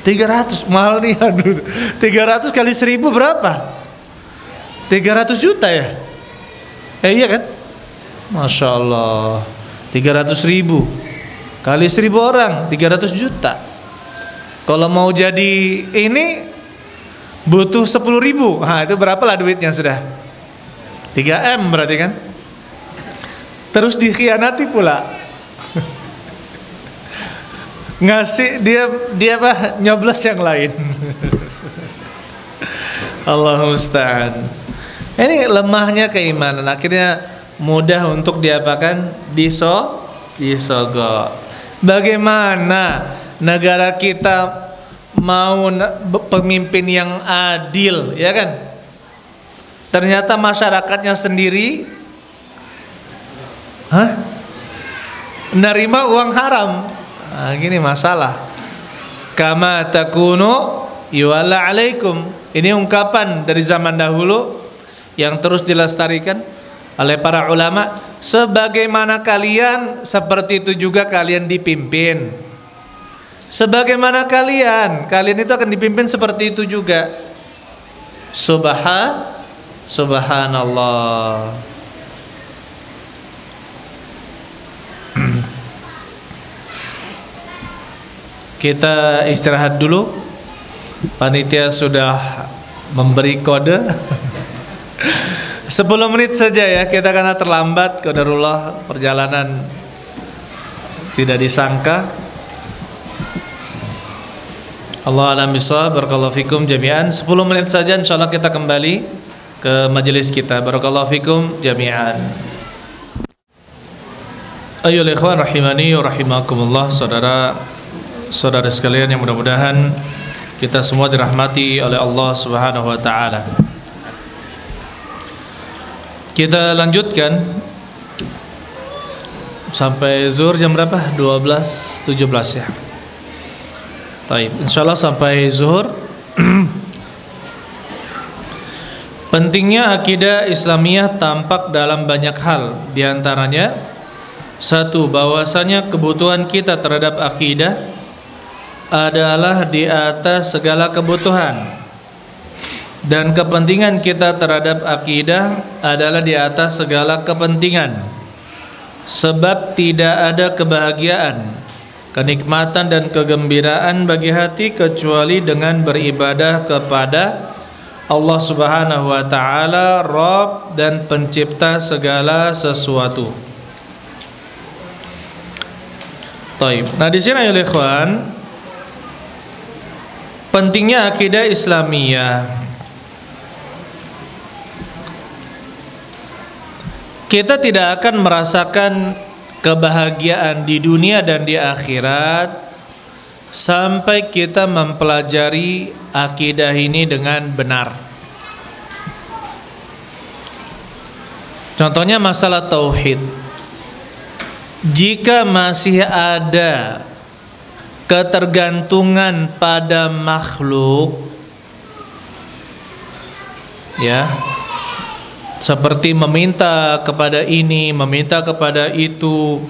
300 mahal nih, aduh. 300 kali 1000 berapa? 300 juta ya? Iya kan? Masya Allah. 300.000 kali 1000 orang 300 juta. Kalau mau jadi ini butuh 10.000. Nah itu berapalah duitnya sudah? 3M berarti kan? Terus dikhianati pula. Ngasih dia apa? Nyoblos yang lain. Allah musta'an. Ini lemahnya keimanan, akhirnya mudah untuk diapakan? Disogok. Bagaimana negara kita mau pemimpin yang adil, ya kan? Ternyata masyarakatnya sendiri menerima uang haram. Nah, gini masalah. Kama takunu yuwalla alaikum. Ini ungkapan dari zaman dahulu yang terus dilestarikan oleh para ulama. Sebagaimana kalian, seperti itu juga kalian dipimpin. Sebagaimana kalian itu akan dipimpin seperti itu juga. Subhanallah. Kita istirahat dulu. Panitia sudah memberi kode 10 menit saja ya, kita karena terlambat, qadarullah, perjalanan tidak disangka. Allah alam bisawab. Barakallahu fikum jami'an. 10 menit saja insyaallah kita kembali ke majelis kita. Barakallahu fikum jami'an. Ayyuhal ikhwan rahimani wa rahimakumullah. Saudara sekalian yang mudah-mudahan kita semua dirahmati oleh Allah Subhanahu wa taala. Kita lanjutkan sampai zuhur jam berapa? 12.17 ya. Baik, insyaallah sampai zuhur. Pentingnya akidah Islamiyah tampak dalam banyak hal. Di antaranya, satu, bahwasanya kebutuhan kita terhadap akidah adalah di atas segala kebutuhan, dan kepentingan kita terhadap akidah adalah di atas segala kepentingan. Sebab tidak ada kebahagiaan, kenikmatan dan kegembiraan bagi hati kecuali dengan beribadah kepada Allah Subhanahu wa taala, Rabb dan pencipta segala sesuatu. Taib. Nah, di sini ya ikhwan, pentingnya akidah Islamiyah. Kita tidak akan merasakan kebahagiaan di dunia dan di akhirat sampai kita mempelajari akidah ini dengan benar. Contohnya masalah tauhid. Jika masih ada ketergantungan pada makhluk, ya, seperti meminta kepada ini, meminta kepada itu,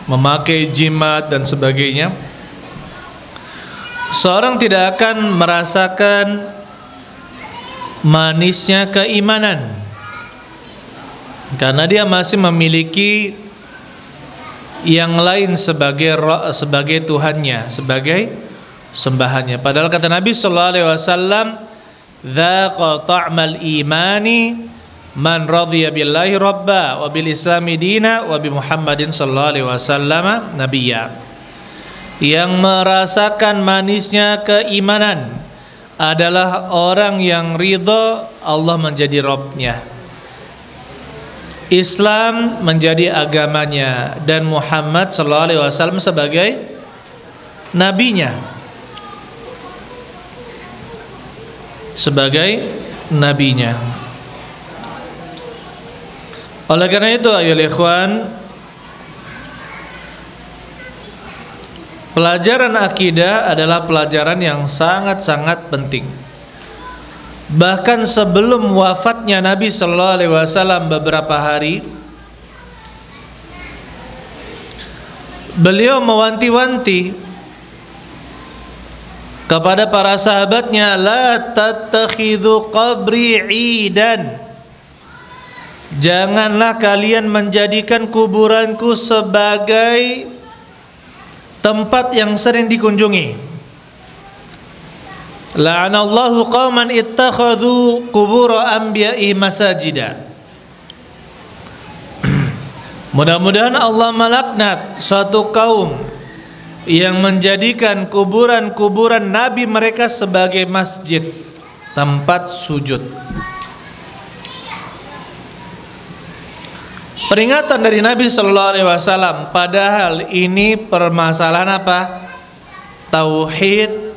memakai jimat dan sebagainya, seorang tidak akan merasakan manisnya keimanan, karena dia masih memiliki yang lain sebagai Tuhannya, sebagai sembahannya. Padahal kata Nabi sallallahu alaihi wasallam, "Dzaqa ta'mal imani man radhiya billahi rabba wa bil islami dina wa bi Muhammadin sallallahu alaihi wasallam nabiyya." Yang merasakan manisnya keimanan adalah orang yang ridha Allah menjadi Rabbnya, Islam menjadi agamanya, dan Muhammad sallallahu alaihi wasallam sebagai nabinya, Oleh karena itu ayolah ikhwan, pelajaran akidah adalah pelajaran yang sangat-sangat penting. Bahkan sebelum wafatnya Nabi sallallahu alaihi wasallam beberapa hari, beliau mewanti-wanti kepada para sahabatnya, la tattakhidhu qabri idan, janganlah kalian menjadikan kuburanku sebagai tempat yang sering dikunjungi. La'anallahu qauman ittakhadhu qubur anbiya'i masajida. Mudah-mudahan Allah melaknat suatu kaum yang menjadikan kuburan-kuburan nabi mereka sebagai masjid, tempat sujud. Peringatan dari Nabi sallallahu alaihi wasallam, padahal ini permasalahan apa? Tauhid.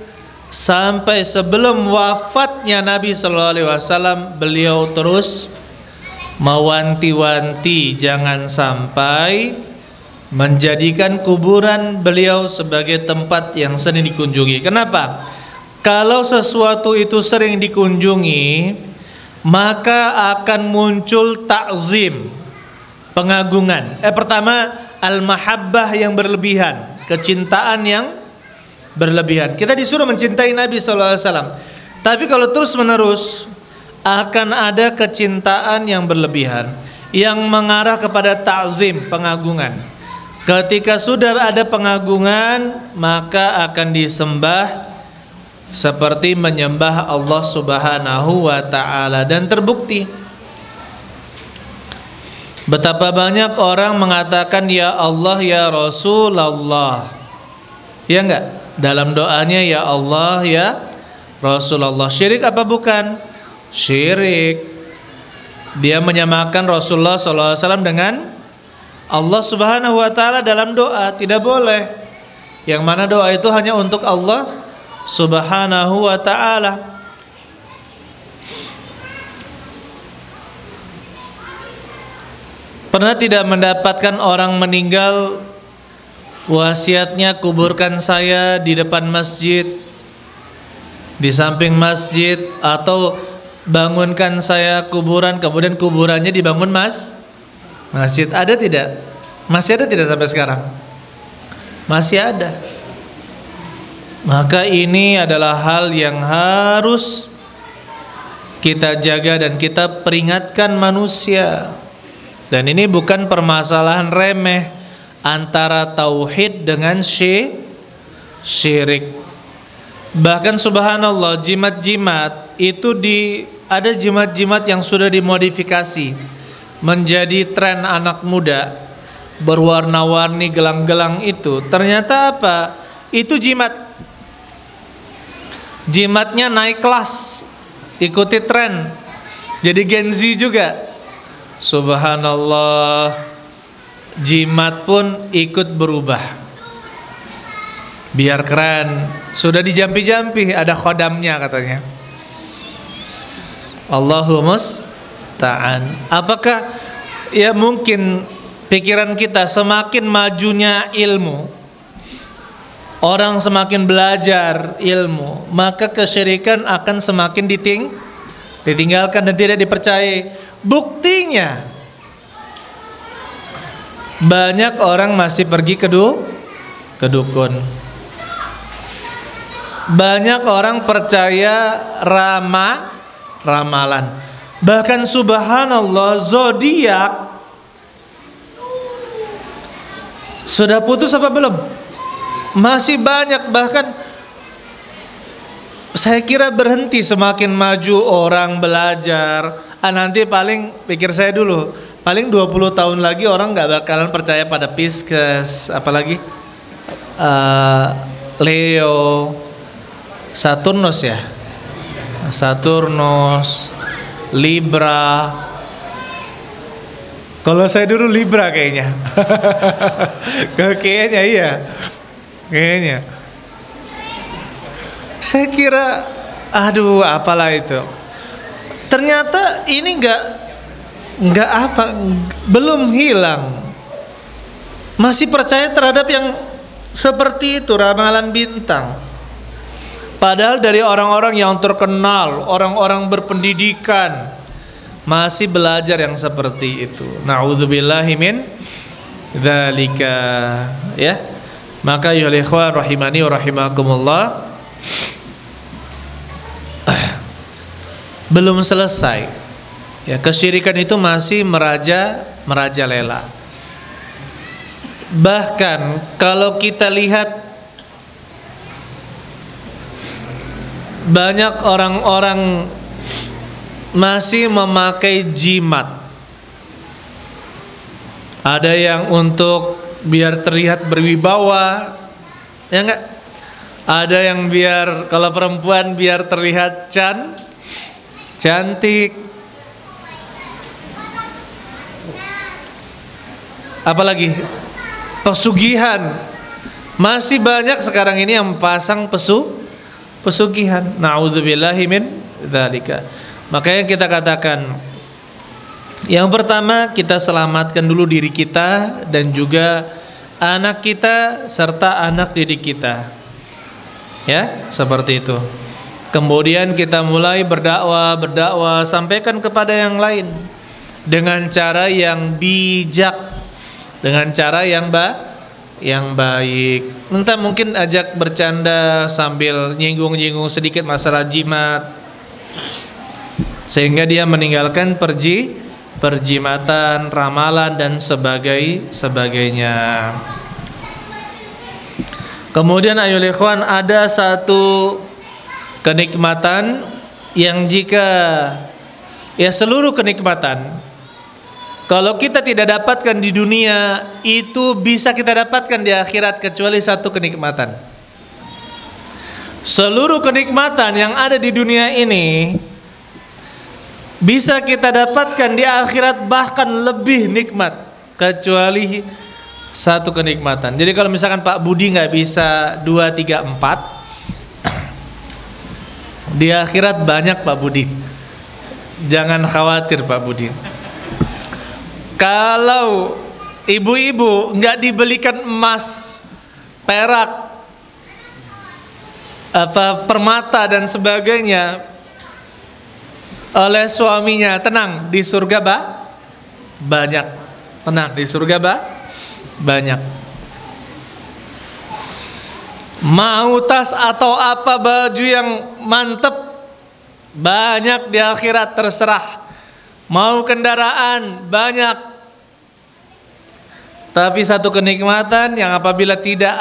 Sampai sebelum wafatnya Nabi sallallahu alaihi wasallam, beliau terus mewanti-wanti jangan sampai menjadikan kuburan beliau sebagai tempat yang sering dikunjungi. Kenapa? Kalau sesuatu itu sering dikunjungi, maka akan muncul ta'zim, pengagungan. Pertama, al-mahabbah yang berlebihan, kecintaan yang berlebihan. Kita disuruh mencintai Nabi sallallahu alaihi wasallam, tapi kalau terus menerus akan ada kecintaan yang berlebihan yang mengarah kepada ta'zim, pengagungan. Ketika sudah ada pengagungan, maka akan disembah seperti menyembah Allah Subhanahu wa taala. Dan terbukti betapa banyak orang mengatakan ya Allah ya Rasulullah, ya enggak? Dalam doanya ya Allah ya Rasulullah. Syirik apa bukan? Syirik. Dia menyamakan Rasulullah SAW dengan Allah Subhanahu wa taala dalam doa. Tidak boleh. Yang mana doa itu hanya untuk Allah Subhanahu wa taala. Pernah tidak mendapatkan orang meninggal, wasiatnya kuburkan saya di depan masjid, di samping masjid, atau bangunkan saya kuburan, kemudian kuburannya dibangun masjid. Ada tidak? Masih ada tidak sampai sekarang? Masih ada. Maka ini adalah hal yang harus kita jaga dan kita peringatkan manusia. Dan ini bukan permasalahan remeh antara tauhid dengan syirik. Bahkan subhanallah, jimat-jimat itu ada jimat-jimat yang sudah dimodifikasi menjadi tren anak muda, berwarna-warni gelang-gelang itu. Ternyata apa? Itu jimatnya naik kelas, ikuti tren, jadi Gen Z juga. Subhanallah, jimat pun ikut berubah biar keren. Sudah dijampi-jampi, ada khodamnya katanya. Allahumma musta'an. Apakah ya mungkin pikiran kita semakin majunya ilmu, orang semakin belajar ilmu, maka kesyirikan akan semakin ditinggalkan dan tidak dipercayai. Buktinya banyak orang masih pergi ke dukun. Banyak orang percaya ramalan. Bahkan subhanallah, zodiak sudah putus apa belum? Masih banyak, bahkan saya kira berhenti semakin maju orang belajar. Nanti paling, pikir saya dulu, paling 20 tahun lagi orang nggak bakalan percaya pada Pisces, apalagi Leo, Saturnus ya, Saturnus, Libra. Kalau saya dulu Libra kayaknya. Kayaknya iya. Kayaknya. Saya kira, aduh apalah itu. Ternyata ini nggak apa, belum hilang. Masih percaya terhadap yang seperti itu, ramalan bintang. Padahal dari orang-orang yang terkenal, orang-orang berpendidikan, masih belajar yang seperti itu. Na'udzubillahi min dzalika, ya. Maka ya ikhwan rahimani wa rahimakumullah, belum selesai. Ya, kesyirikan itu masih merajalela. Bahkan kalau kita lihat banyak orang-orang masih memakai jimat. Ada yang untuk biar terlihat berwibawa, ya enggak? Ada yang biar, kalau perempuan biar terlihat cantik. Apalagi pesugihan. Masih banyak sekarang ini yang pasang pesugihan. Na'udzubillahi min dzalika. Makanya kita katakan, yang pertama kita selamatkan dulu diri kita dan juga anak kita serta anak didik kita. Ya, seperti itu. Kemudian kita mulai berdakwah, sampaikan kepada yang lain dengan cara yang bijak, dengan cara yang baik. Entah mungkin ajak bercanda sambil nyinggung-nyinggung sedikit masalah jimat, sehingga dia meninggalkan perjimatan, ramalan dan sebagainya. Kemudian ayol ikhwan, ada satu kenikmatan yang jika ya seluruh kenikmatan kalau kita tidak dapatkan di dunia, itu bisa kita dapatkan di akhirat, kecuali satu kenikmatan. Seluruh kenikmatan yang ada di dunia ini bisa kita dapatkan di akhirat, bahkan lebih nikmat, kecuali satu kenikmatan. Jadi kalau misalkan Pak Budi nggak bisa 2, 3, 4, di akhirat banyak Pak Budi. Jangan khawatir Pak Budi. Kalau ibu-ibu nggak dibelikan emas, perak, permata dan sebagainya oleh suaminya, tenang, di surga banyak. Tenang, di surga banyak. Mau tas atau apa, baju yang mantep, banyak di akhirat, terserah. Mau kendaraan, banyak. Tapi satu kenikmatan yang apabila tidak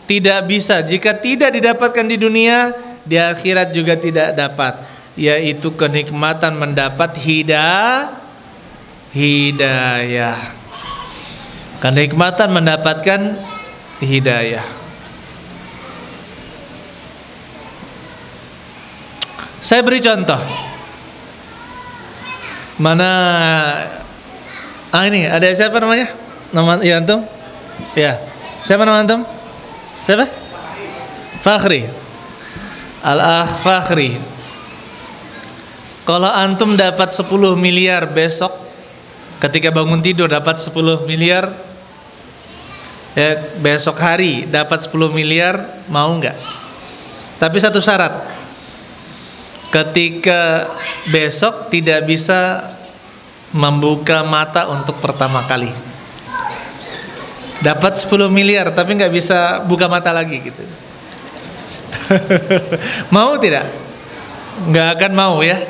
tidak bisa, jika tidak didapatkan di dunia, di akhirat juga tidak dapat, yaitu kenikmatan mendapat hidayah. Kenikmatan mendapatkan hidayah. Saya beri contoh. Mana ini ada siapa namanya? Nama ya antum? Ya. Siapa nama antum? Siapa? Fakhri. Al-Akh Fakhri. Kalau antum dapat 10 miliar besok, ketika bangun tidur dapat 10 miliar, ya, besok hari dapat 10 miliar, mau nggak? Tapi satu syarat, ketika besok tidak bisa membuka mata untuk pertama kali. Dapat 10 miliar tapi nggak bisa buka mata lagi gitu. Mau tidak? Nggak akan mau ya.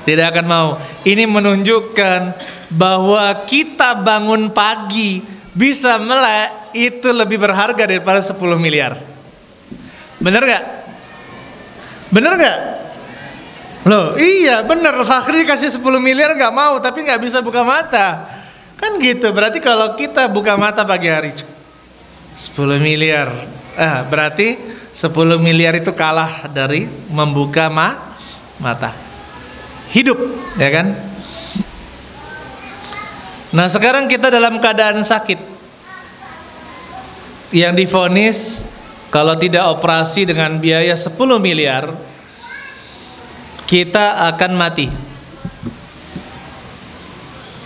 Tidak akan mau. Ini menunjukkan bahwa kita bangun pagi bisa melek itu lebih berharga daripada 10 miliar. Bener nggak? Bener nggak? Loh, iya bener. Fakhri kasih 10 miliar nggak mau, tapi nggak bisa buka mata. Kan gitu. Berarti kalau kita buka mata pagi hari 10 miliar, berarti 10 miliar itu kalah dari membuka mata. Hidup, ya kan? Nah, sekarang kita dalam keadaan sakit, yang divonis kalau tidak operasi dengan biaya 10 miliar, kita akan mati.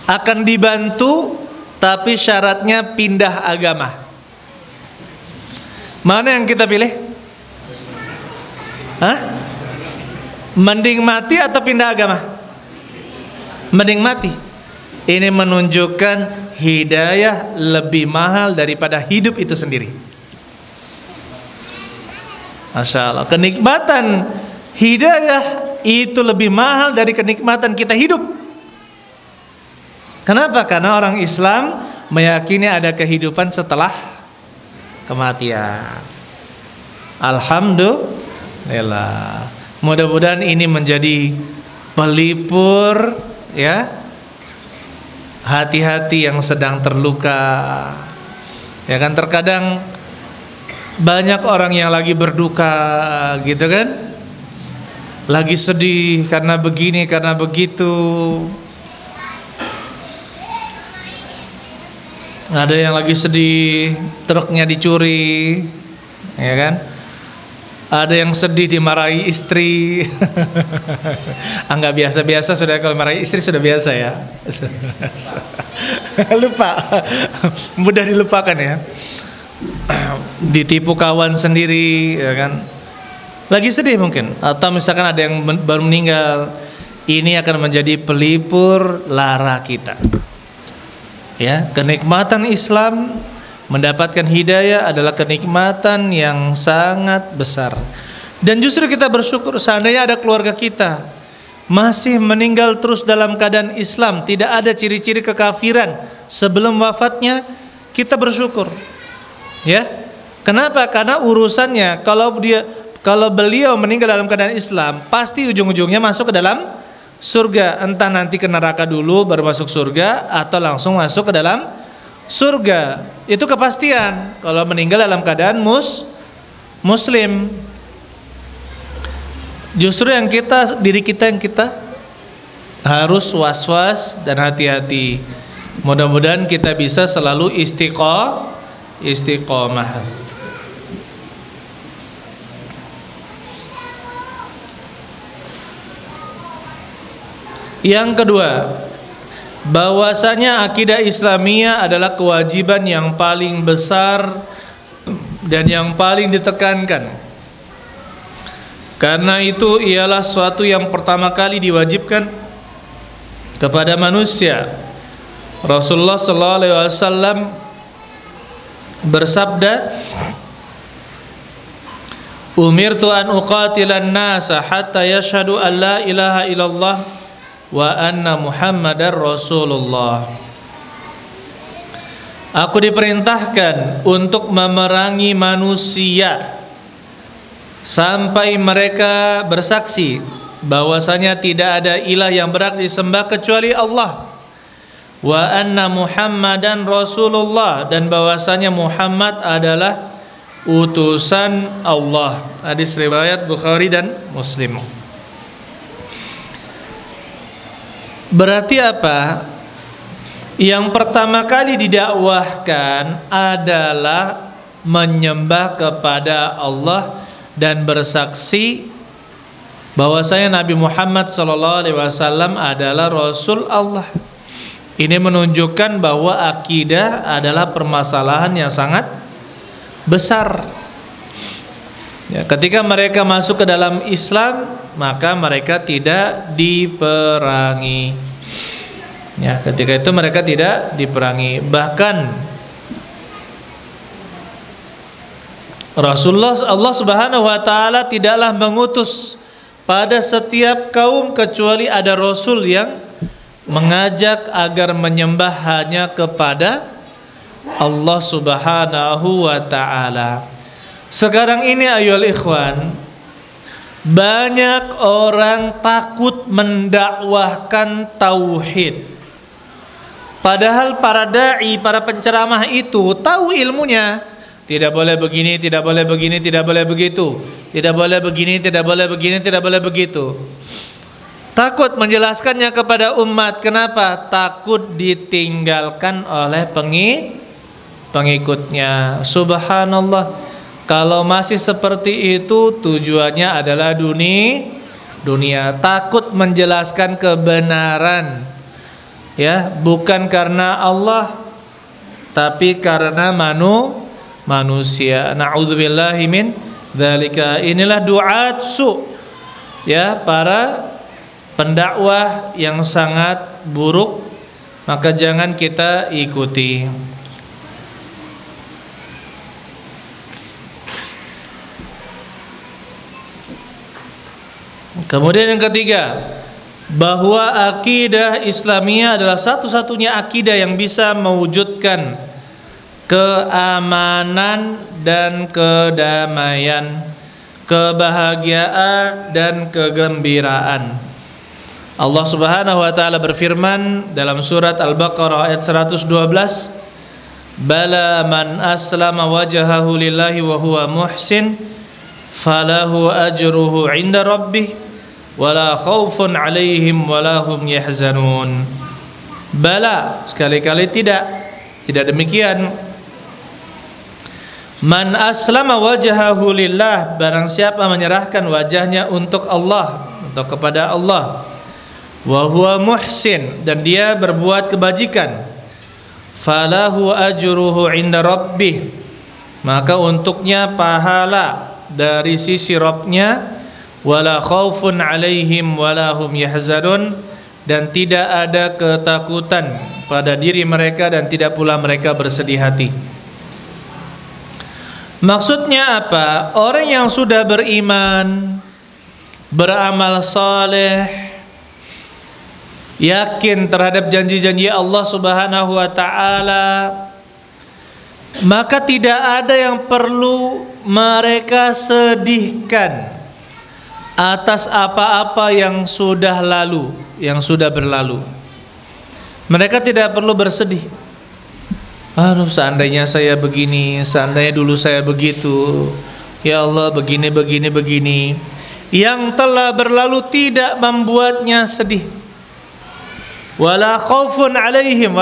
Akan dibantu, tapi syaratnya pindah agama. Mana yang kita pilih? Mending mati atau pindah agama? Mending mati. Ini menunjukkan hidayah lebih mahal daripada hidup itu sendiri. Masya Allah. Kenikmatan hidayah itu lebih mahal dari kenikmatan kita hidup. Kenapa? Karena orang Islam meyakini ada kehidupan setelah kematian. Alhamdulillah. Mudah-mudahan ini menjadi pelipur ya hati-hati yang sedang terluka. Ya kan, terkadang banyak orang yang lagi berduka gitu kan, lagi sedih karena begini karena begitu. Ada yang lagi sedih truknya dicuri, ya kan? Ada yang sedih dimarahi istri. Enggak biasa-biasa sudah, kalau marahi istri sudah biasa ya. Lupa. Mudah dilupakan ya. Ditipu kawan sendiri, ya kan? Lagi sedih mungkin, atau misalkan ada yang baru meninggal. Ini akan menjadi pelipur lara kita. Ya, kenikmatan Islam, mendapatkan hidayah adalah kenikmatan yang sangat besar. Dan justru kita bersyukur seandainya ada keluarga kita masih meninggal terus dalam keadaan Islam, tidak ada ciri-ciri kekafiran sebelum wafatnya, kita bersyukur. Ya. Kenapa? Karena urusannya kalau beliau meninggal dalam keadaan Islam, pasti ujung-ujungnya masuk ke dalam surga. Entah nanti ke neraka dulu baru masuk surga, atau langsung masuk ke dalam surga. Itu kepastian kalau meninggal dalam keadaan muslim. Justru diri kita yang kita harus was-was dan hati-hati. Mudah-mudahan kita bisa selalu istiqomah. Yang kedua, bahwasanya akidah Islamiyah adalah kewajiban yang paling besar dan yang paling ditekankan. Karena itu ialah suatu yang pertama kali diwajibkan kepada manusia. Rasulullah SAW bersabda, "Umirtu an uqatilan nasa hatta yashhadu an la ilaha illallah wa anna Muhammadar Rasulullah." Aku diperintahkan untuk memerangi manusia sampai mereka bersaksi bahwasanya tidak ada ilah yang berhak disembah kecuali Allah, wa anna Muhammadan Rasulullah, dan bahwasanya Muhammad adalah utusan Allah. Hadis riwayat Bukhari dan Muslim. Berarti apa? Yang pertama kali didakwahkan adalah menyembah kepada Allah dan bersaksi bahwasanya Nabi Muhammad SAW adalah Rasul Allah. Ini menunjukkan bahwa akidah adalah permasalahan yang sangat besar. Ya, ketika mereka masuk ke dalam Islam, maka mereka tidak diperangi. Ya, ketika itu mereka tidak diperangi. Bahkan Allah Subhanahu wa taala tidaklah mengutus pada setiap kaum kecuali ada rasul yang mengajak agar menyembah hanya kepada Allah Subhanahu wa taala. Sekarang ini ayyuhal ikhwan, banyak orang takut mendakwahkan tauhid. Padahal para dai, para penceramah itu tahu ilmunya. Tidak boleh begini, tidak boleh begini, tidak boleh begitu. Tidak boleh begini, tidak boleh begini, tidak boleh begitu. Takut menjelaskannya kepada umat. Kenapa? Takut ditinggalkan oleh pengikutnya. Subhanallah. Kalau masih seperti itu, tujuannya adalah dunia. Takut menjelaskan kebenaran. Ya, bukan karena Allah, tapi karena manusia. Na'udzubillahi min dzalika. Inilah duat su, ya, para pendakwah yang sangat buruk, maka jangan kita ikuti. Kemudian yang ketiga, bahwa akidah Islamiyah adalah satu-satunya akidah yang bisa mewujudkan keamanan dan kedamaian, kebahagiaan dan kegembiraan. Allah Subhanahu wa taala berfirman dalam surat Al-Baqarah ayat 112, "Bala man aslama wajhahu lillahi wa huwa muhsin, falahu ajruhu 'inda rabbih, wala khaufun 'alaihim wala hum yahzanun." Bala, sekali-kali tidak demikian. Man aslama wajhahu lillah, barang siapa menyerahkan wajahnya untuk Allah, untuk kepada Allah, wa huwa muhsin, dan dia berbuat kebajikan, falahu ajruhu 'inda rabbih, maka untuknya pahala dari sisi Rabbnya, wala khaufun 'alaihim wala hum yahzanun, dan tidak ada ketakutan pada diri mereka dan tidak pula mereka bersedih hati. Maksudnya apa? Orang yang sudah beriman, beramal saleh, yakin terhadap janji-janji Allah Subhanahu wa taala, maka tidak ada yang perlu mereka sedihkan atas apa-apa yang sudah lalu, yang sudah berlalu. Mereka tidak perlu bersedih. Aduh, seandainya saya begini, seandainya dulu saya begitu, ya Allah begini. Yang telah berlalu tidak membuatnya sedih. Wala khaufun alaihim,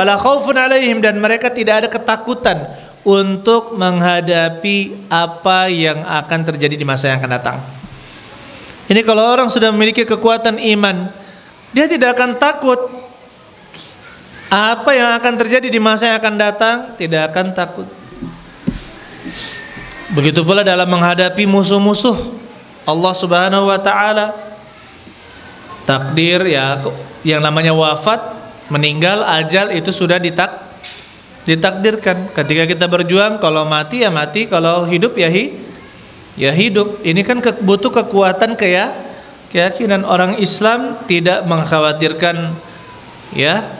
dan mereka tidak ada ketakutan untuk menghadapi apa yang akan terjadi di masa yang akan datang. Ini kalau orang sudah memiliki kekuatan iman, dia tidak akan takut. Apa yang akan terjadi di masa yang akan datang, tidak akan takut. Begitu pula dalam menghadapi musuh-musuh Allah Subhanahu wa taala. Takdir, ya, yang namanya wafat, meninggal, ajal itu sudah ditakdirkan. Ketika kita berjuang, kalau mati ya mati, kalau hidup ya hidup. Ini kan butuh kekuatan keyakinan. Orang Islam tidak mengkhawatirkan, ya,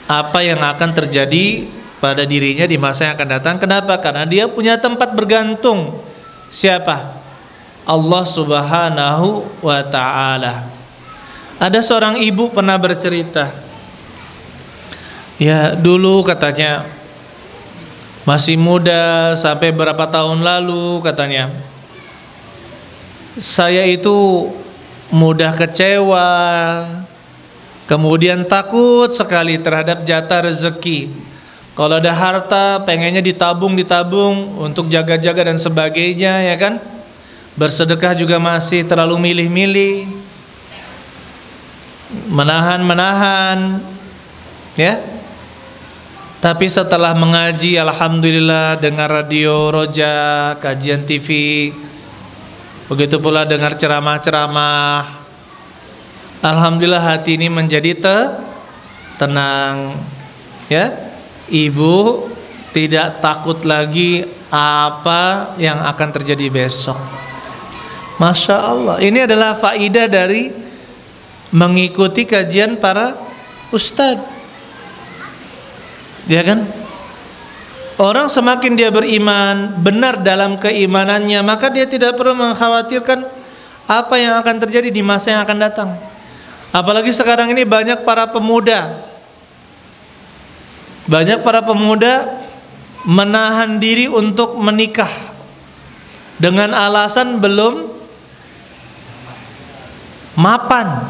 apa yang akan terjadi pada dirinya di masa yang akan datang. Kenapa? Karena dia punya tempat bergantung. Siapa? Allah Subhanahu wa ta'ala. Ada seorang ibu pernah bercerita, ya, dulu katanya masih muda, sampai berapa tahun lalu katanya, saya itu mudah kecewa, kemudian takut sekali terhadap jatah rezeki. Kalau ada harta pengennya ditabung untuk jaga-jaga dan sebagainya, ya kan. Bersedekah juga masih terlalu milih-milih, menahan, ya. Tapi setelah mengaji, alhamdulillah, dengar radio Roja, kajian TV, begitu pula dengar ceramah-ceramah, alhamdulillah hati ini menjadi tenang, ya. Ibu tidak takut lagi apa yang akan terjadi besok. Masya Allah, ini adalah faidah dari mengikuti kajian para ustadz, ya kan? Orang semakin dia beriman, benar dalam keimanannya, maka dia tidak perlu mengkhawatirkan apa yang akan terjadi di masa yang akan datang. Apalagi sekarang ini banyak para pemuda menahan diri untuk menikah dengan alasan belum mapan.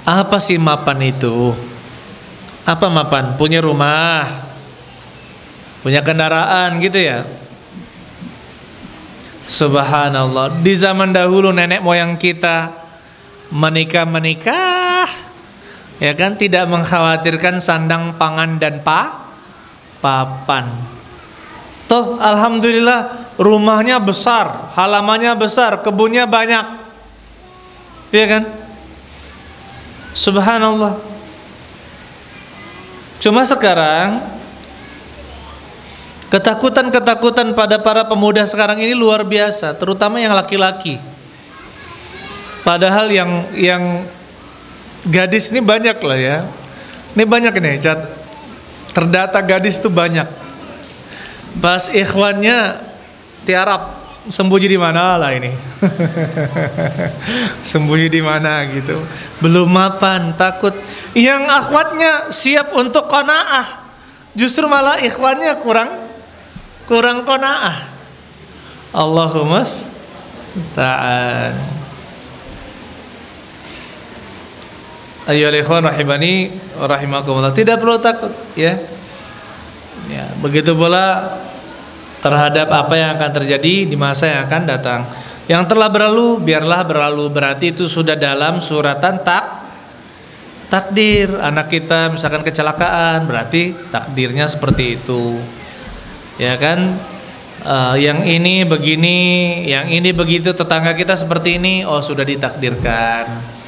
Apa sih mapan itu? Apa mapan? Punya rumah, punya kendaraan gitu ya. Subhanallah, di zaman dahulu nenek moyang kita menikah, ya kan, tidak mengkhawatirkan sandang, pangan dan papan. Toh alhamdulillah rumahnya besar, halamannya besar, kebunnya banyak, ya kan? Subhanallah. Cuma sekarang ketakutan pada para pemuda sekarang ini luar biasa, terutama yang laki-laki. Padahal yang gadis ini banyak lah ya. Ini banyak nih, terdata gadis itu banyak. Pas ikhwannya tiarap, sembunyi di mana lah ini. Sembunyi di mana gitu. Belum mapan, takut. Yang akhwatnya siap untuk qanaah, justru malah ikhwannya kurang qanaah. Allahumma ta'ala. Ayyuhal ikhwan rahimani wa rahimakumullah. Tidak perlu takut ya. Ya, begitu pula terhadap apa yang akan terjadi di masa yang akan datang. Yang telah berlalu biarlah berlalu, berarti itu sudah dalam suratan takdir. Anak kita misalkan kecelakaan, berarti takdirnya seperti itu. Ya kan? Yang ini begini, yang ini begitu, tetangga kita seperti ini, oh sudah ditakdirkan.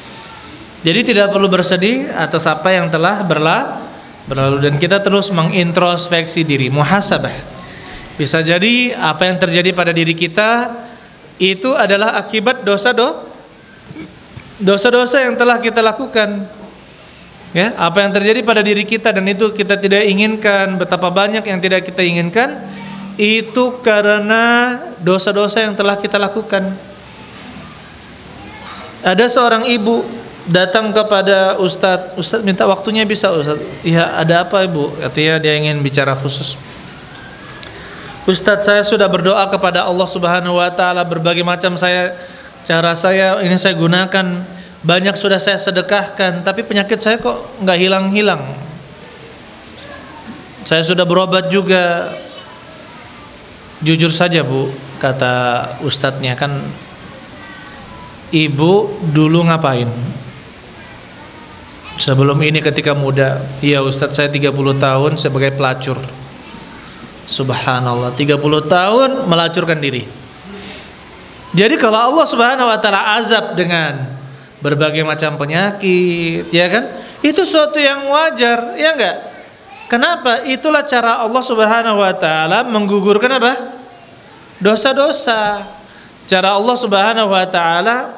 Jadi tidak perlu bersedih atas apa yang telah berlalu, dan kita terus mengintrospeksi diri, muhasabah. Bisa jadi apa yang terjadi pada diri kita itu adalah akibat dosa-dosa yang telah kita lakukan. Ya, apa yang terjadi pada diri kita dan itu kita tidak inginkan, betapa banyak yang tidak kita inginkan, itu karena dosa-dosa yang telah kita lakukan. Ada seorang ibu datang kepada Ustadz minta waktunya, bisa Ustadz? Iya, ada apa ibu? Katanya dia ingin bicara khusus. Ustadz, saya sudah berdoa kepada Allah Subhanahu wa taala, berbagai macam cara saya ini saya gunakan, banyak sudah saya sedekahkan, tapi penyakit saya kok nggak hilang-hilang. Saya sudah berobat juga. Jujur saja Bu, kata ustadznya, kan ibu dulu ngapain sebelum ini ketika muda? Iya Ustadz, saya 30 tahun sebagai pelacur. Subhanallah, 30 tahun melacurkan diri. Jadi kalau Allah Subhanahu wa taala azab dengan berbagai macam penyakit, ya kan? Itu suatu yang wajar, ya enggak? Kenapa? Itulah cara Allah Subhanahu wa taala menggugurkan apa? Dosa-dosa. Cara Allah Subhanahu wa taala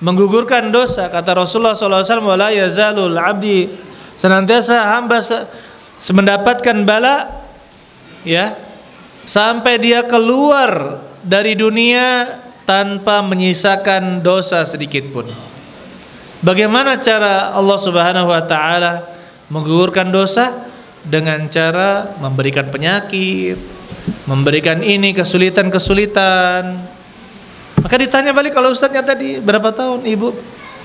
menggugurkan dosa. Kata Rasulullah sallallahu alaihi wasallam, "Wala yazalul 'abdi", senantiasa hamba mendapatkan bala, ya, sampai dia keluar dari dunia tanpa menyisakan dosa sedikit pun. Bagaimana cara Allah Subhanahu wa taala menggugurkan dosa? Dengan cara memberikan penyakit, memberikan ini kesulitan-kesulitan. Maka ditanya balik kalau ustadznya tadi, berapa tahun ibu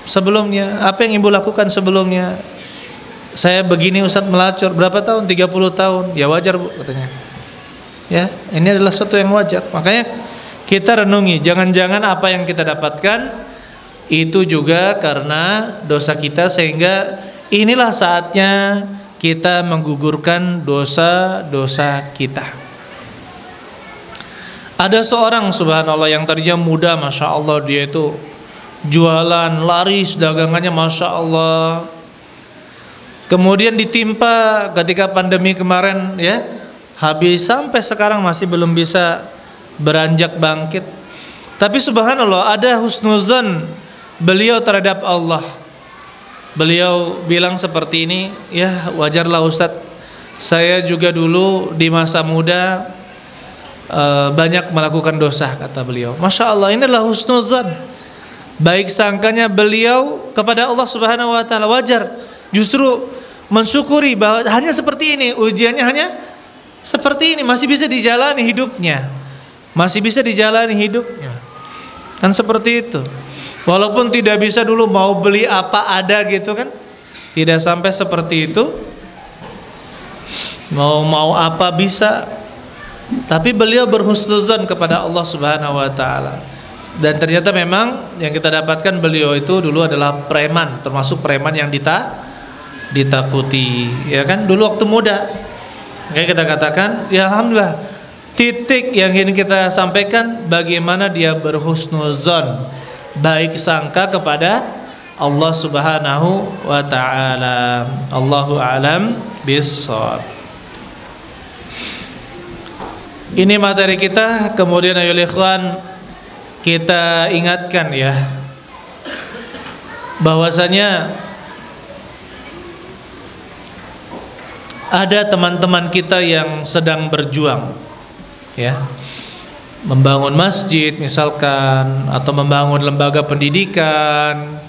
sebelumnya? Apa yang ibu lakukan sebelumnya? Saya begini ustadz, melacur. Berapa tahun? 30 tahun. Ya wajar Bu, katanya. Ya, ini adalah sesuatu yang wajar. Makanya kita renungi, jangan-jangan apa yang kita dapatkan itu juga karena dosa kita, sehingga inilah saatnya kita menggugurkan dosa-dosa kita. Ada seorang subhanallah yang tadinya muda, masya Allah, dia itu jualan laris, dagangannya masya Allah. Kemudian ditimpa ketika pandemi kemarin, ya, habis sampai sekarang masih belum bisa beranjak bangkit. Tapi subhanallah, ada husnuzan beliau terhadap Allah. Beliau bilang seperti ini, ya wajarlah Ustadz, saya juga dulu di masa muda banyak melakukan dosa, kata beliau. Masya Allah, ini adalah husnuzan, baik sangkanya beliau kepada Allah Subhanahu Wa Taala. Wajar, justru mensyukuri bahwa hanya seperti ini, ujiannya hanya seperti ini, masih bisa dijalani hidupnya, masih bisa dijalani hidupnya, kan seperti itu. Walaupun tidak bisa dulu mau beli apa ada gitu kan, tidak sampai seperti itu. Mau apa bisa, tapi beliau berhusnuzan kepada Allah Subhanahu Wa Taala. Dan ternyata memang yang kita dapatkan, beliau itu dulu adalah preman, termasuk preman yang ditakuti, ya kan, dulu waktu muda. Kayak kita katakan, ya alhamdulillah, titik yang ingin kita sampaikan bagaimana dia berhusnuzan, baik sangka kepada Allah Subhanahu Wa Taala. Allahu a'lam bissawab. Ini materi kita. Kemudian ayo ikhwan, kita ingatkan ya, bahwasanya ada teman-teman kita yang sedang berjuang, ya, membangun masjid misalkan, atau membangun lembaga pendidikan,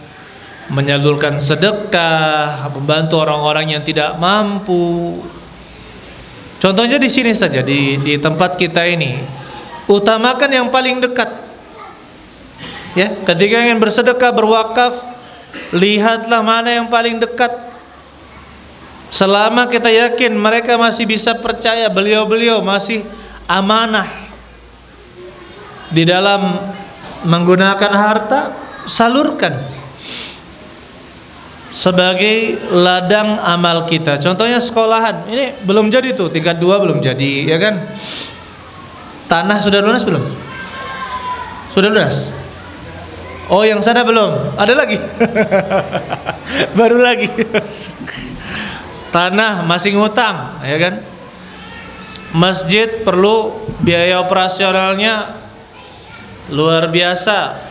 menyalurkan sedekah, membantu orang-orang yang tidak mampu. Contohnya di sini saja, di tempat kita ini, utamakan yang paling dekat. Ya, ketika ingin bersedekah, berwakaf, lihatlah mana yang paling dekat. Selama kita yakin mereka masih bisa percaya, beliau-beliau masih amanah di dalam menggunakan harta, salurkan sebagai ladang amal kita. Contohnya sekolahan, ini belum jadi tuh, tingkat 2 belum jadi, ya kan? Tanah sudah lunas belum? Sudah lunas? Oh, yang sana belum? Ada lagi? Baru lagi. Tanah masih ngutang, ya kan? Masjid perlu biaya operasionalnya luar biasa.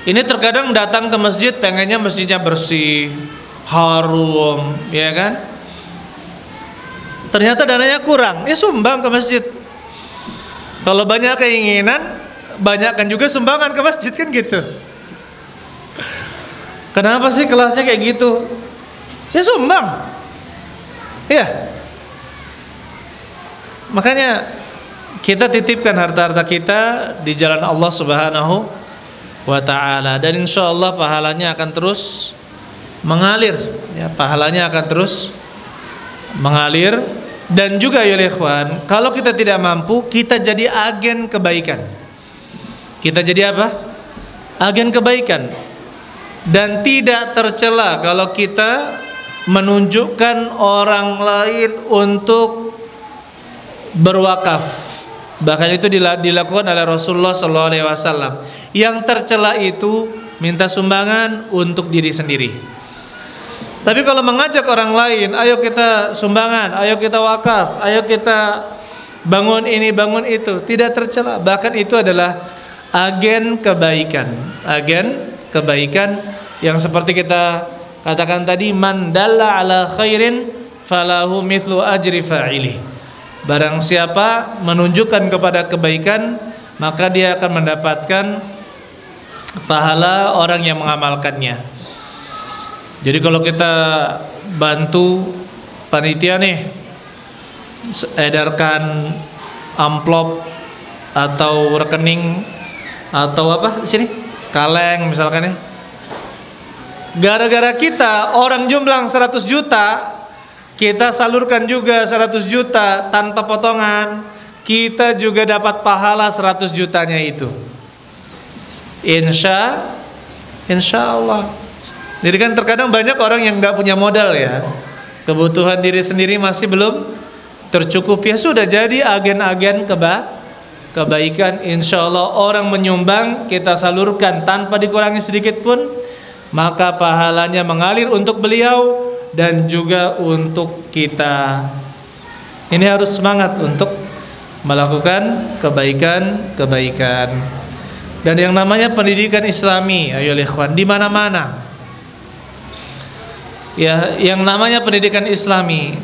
Ini terkadang datang ke masjid pengennya masjidnya bersih, harum, ya kan? Ternyata dananya kurang, ya sumbang ke masjid. Kalau banyak keinginan, banyakkan juga sumbangan ke masjid, kan gitu. Kenapa sih kelasnya kayak gitu? Ya sumbang. Ya. Makanya kita titipkan harta-harta kita di jalan Allah Subhanahu Wa Ta'ala, dan insya Allah pahalanya akan terus mengalir, ya, pahalanya akan terus mengalir. Dan juga ya ikhwan, kalau kita tidak mampu, kita jadi agen kebaikan. Kita jadi apa? Agen kebaikan. Dan tidak tercela kalau kita menunjukkan orang lain untuk berwakaf. Bahkan itu dilakukan oleh Rasulullah SAW. Yang tercela itu minta sumbangan untuk diri sendiri. Tapi kalau mengajak orang lain, ayo kita sumbangan, ayo kita wakaf, ayo kita bangun ini, bangun itu, tidak tercela. Bahkan itu adalah agen kebaikan. Agen kebaikan yang seperti kita katakan tadi, man dalla ala khairin falahu mithlu ajri fa'ilih. Barang siapa menunjukkan kepada kebaikan, maka dia akan mendapatkan pahala orang yang mengamalkannya. Jadi kalau kita bantu panitia nih, edarkan amplop atau rekening atau apa di sini, kaleng misalkan ya. Gara-gara kita orang jumblang 100 juta, kita salurkan juga 100 juta tanpa potongan, kita juga dapat pahala 100 jutanya itu. Insya Allah. Jadi kan terkadang banyak orang yang nggak punya modal ya, kebutuhan diri sendiri masih belum tercukupi, ya sudah jadi agen-agen kebaikan. Insya Allah orang menyumbang, kita salurkan tanpa dikurangi sedikit pun, maka pahalanya mengalir untuk beliau dan juga untuk kita. Ini harus semangat untuk melakukan kebaikan-kebaikan. Dan yang namanya pendidikan Islami, ayo ikhwan, di mana-mana. Ya, yang namanya pendidikan Islami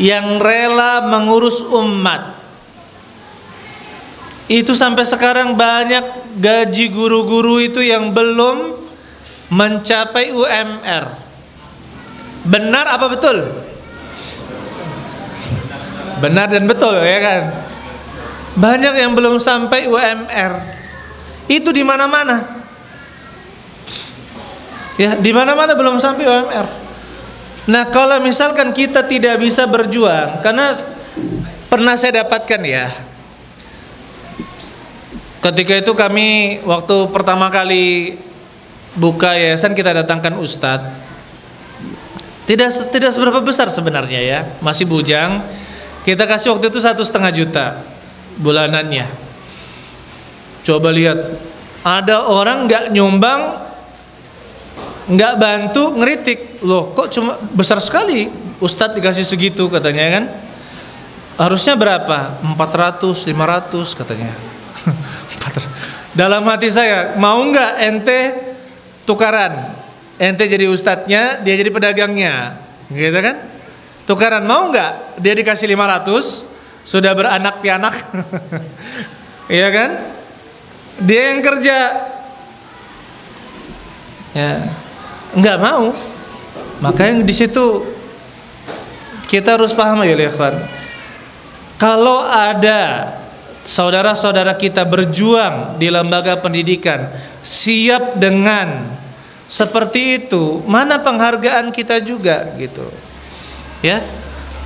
yang rela mengurus umat. Itu sampai sekarang banyak gaji guru-guru itu yang belum mencapai UMR. Benar apa betul? Benar dan betul, ya kan? Banyak yang belum sampai UMR. Itu di mana-mana. Ya, di mana-mana belum sampai UMR. Nah, kalau misalkan kita tidak bisa berjuang, karena pernah saya dapatkan ya, ketika itu kami waktu pertama kali buka yayasan, kita datangkan ustadz. Tidak seberapa besar sebenarnya ya, masih bujang. Kita kasih waktu itu 1,5 juta bulanannya. Coba lihat, ada orang nggak nyumbang, nggak bantu, ngeritik, loh kok cuma besar sekali ustadz dikasih segitu katanya kan. Harusnya berapa? 400, 500 katanya. Dalam hati saya, mau nggak ente tukaran, ente jadi ustadznya, dia jadi pedagangnya, gitu kan? Tukaran, mau nggak? Dia dikasih 500, sudah beranak pianak, iya kan? Dia yang kerja, ya nggak mau. Makanya di situ kita harus paham ya ikhwan. Kalau ada saudara-saudara kita berjuang di lembaga pendidikan, siap dengan seperti itu, mana penghargaan kita juga gitu. Ya.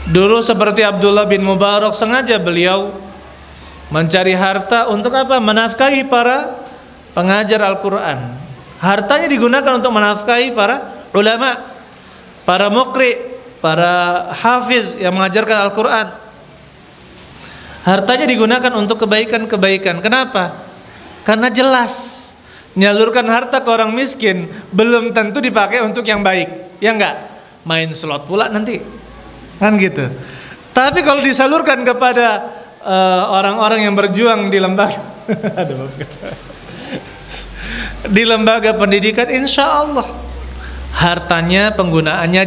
Dulu seperti Abdullah bin Mubarak, sengaja beliau mencari harta untuk apa? Menafkahi para pengajar Al-Qur'an. Hartanya digunakan untuk menafkahi para ulama, para muqri, para hafiz yang mengajarkan Al-Qur'an. Hartanya digunakan untuk kebaikan-kebaikan. Kenapa? Karena jelas nyalurkan harta ke orang miskin belum tentu dipakai untuk yang baik. Ya enggak? Main slot pula nanti. Kan gitu. Tapi kalau disalurkan kepada orang-orang yang berjuang di lembaga di lembaga pendidikan, insya Allah hartanya penggunaannya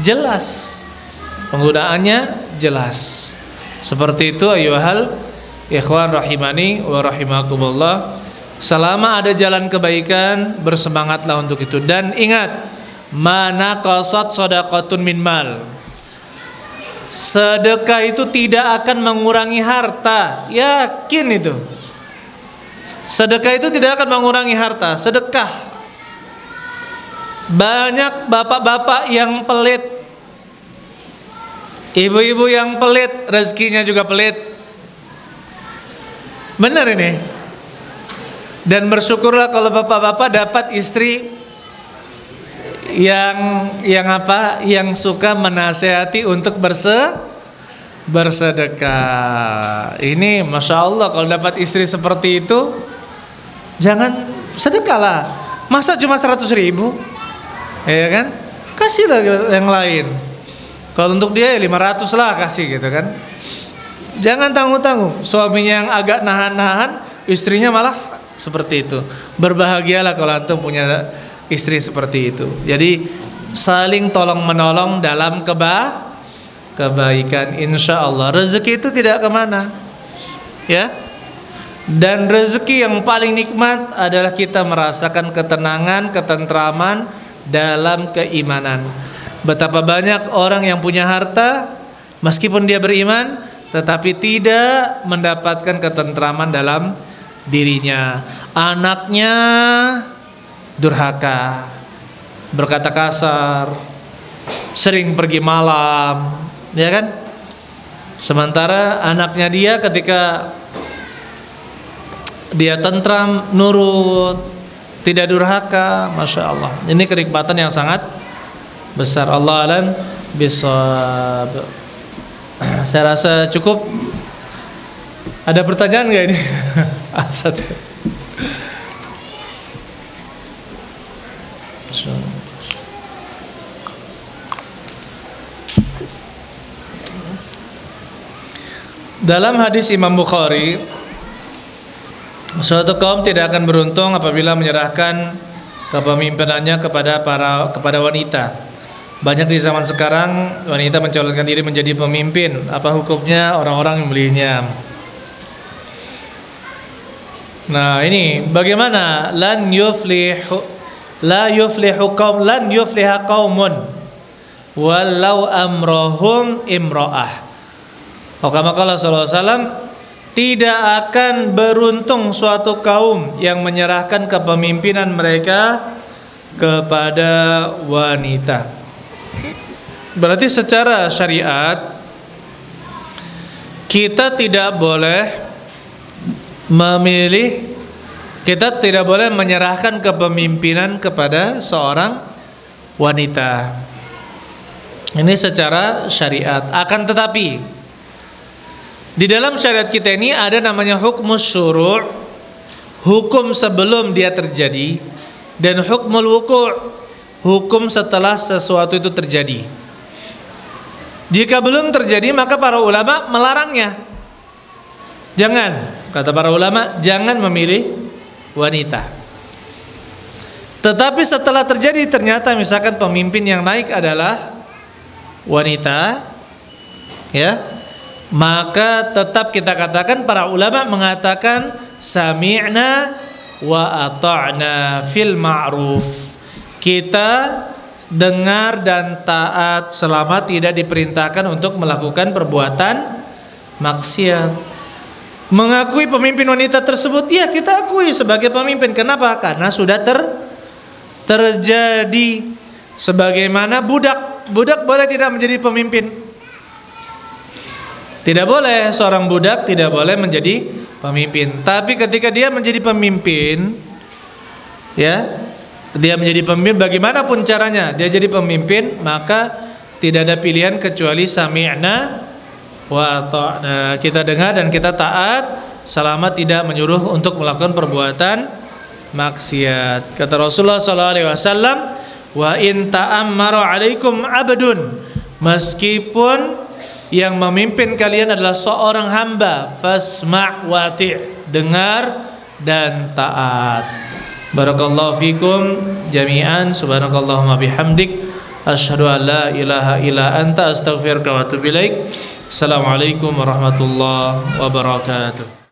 jelas. Penggunaannya jelas. Seperti itu ayyuhal ikhwan rahimani wa rahimakumullah. Selama ada jalan kebaikan, bersemangatlah untuk itu. Dan ingat, mana qasat shadaqatun min mal. Sedekah itu tidak akan mengurangi harta. Yakin itu. Sedekah itu tidak akan mengurangi harta. Sedekah. Banyak bapak-bapak yang pelit, ibu-ibu yang pelit, rezekinya juga pelit. Benar ini. Dan bersyukurlah kalau bapak-bapak dapat istri yang apa? Yang suka menasehati untuk bersedekah. Ini masya Allah, kalau dapat istri seperti itu, jangan sedekahlah. Masa cuma 100.000? Ya kan? Kasihlah yang lain. Kalau untuk dia 500 lah kasih gitu kan. Jangan tanggung-tanggung. Suaminya yang agak nahan-nahan, istrinya malah seperti itu. Berbahagialah kalau antum punya istri seperti itu. Jadi saling tolong menolong dalam kebaikan, insya Allah. Rezeki itu tidak kemana, ya. Dan rezeki yang paling nikmat adalah kita merasakan ketenangan, ketentraman dalam keimanan. Betapa banyak orang yang punya harta, meskipun dia beriman, tetapi tidak mendapatkan ketentraman dalam dirinya. Anaknya durhaka, berkata kasar, sering pergi malam, ya kan? Sementara anaknya dia ketika dia tentram, nurut, tidak durhaka, masya Allah. Ini kenikmatan yang sangat besar. Allah alam bisawab. Saya rasa cukup. Ada pertanyaan nggak ini? Dalam hadis Imam Bukhari, suatu kaum tidak akan beruntung apabila menyerahkan kepemimpinannya kepada wanita. Banyak di zaman sekarang wanita mencalonkan diri menjadi pemimpin. Apa hukumnya orang-orang yang memilihnya? Nah, ini bagaimana lan yufliha qaumun walau amrohum imro'ah. Kama qala sallallahu alaihi wasallam, tidak akan beruntung suatu kaum yang menyerahkan kepemimpinan mereka kepada wanita. Berarti secara syariat kita tidak boleh memilih, kita tidak boleh menyerahkan kepemimpinan kepada seorang wanita. Ini secara syariat. Akan tetapi di dalam syariat kita ini ada namanya hukmus syuru', hukum sebelum dia terjadi, dan hukmul wuku', hukum setelah sesuatu itu terjadi. Jika belum terjadi maka para ulama melarangnya. Jangan, kata para ulama, jangan memilih wanita. Tetapi setelah terjadi ternyata misalkan pemimpin yang naik adalah wanita, ya, maka tetap kita katakan, para ulama mengatakan sami'na wa ata'na fil ma'ruf. Kita dengar dan taat selama tidak diperintahkan untuk melakukan perbuatan maksiat. Mengakui pemimpin wanita tersebut, ya kita akui sebagai pemimpin. Kenapa? Karena sudah terjadi. Sebagaimana budak boleh tidak menjadi pemimpin? Tidak boleh, seorang budak tidak boleh menjadi pemimpin. Tapi ketika dia menjadi pemimpin, ya, dia menjadi pemimpin bagaimanapun caranya, dia jadi pemimpin, maka tidak ada pilihan kecuali sami'na wa ata'na. Kita dengar dan kita taat selama tidak menyuruh untuk melakukan perbuatan maksiat. Kata Rasulullah SAW, wa in ta'ammara 'alaikum 'abdun, meskipun yang memimpin kalian adalah seorang hamba, fasma' wati', dengar dan taat. Barakallahu fikum jami'an, subhanakallahumma bihamdik, asyhadu an la ilaha illa anta, astaghfiruka wa atubu ilaik. Assalamualaikum warahmatullahi wabarakatuh.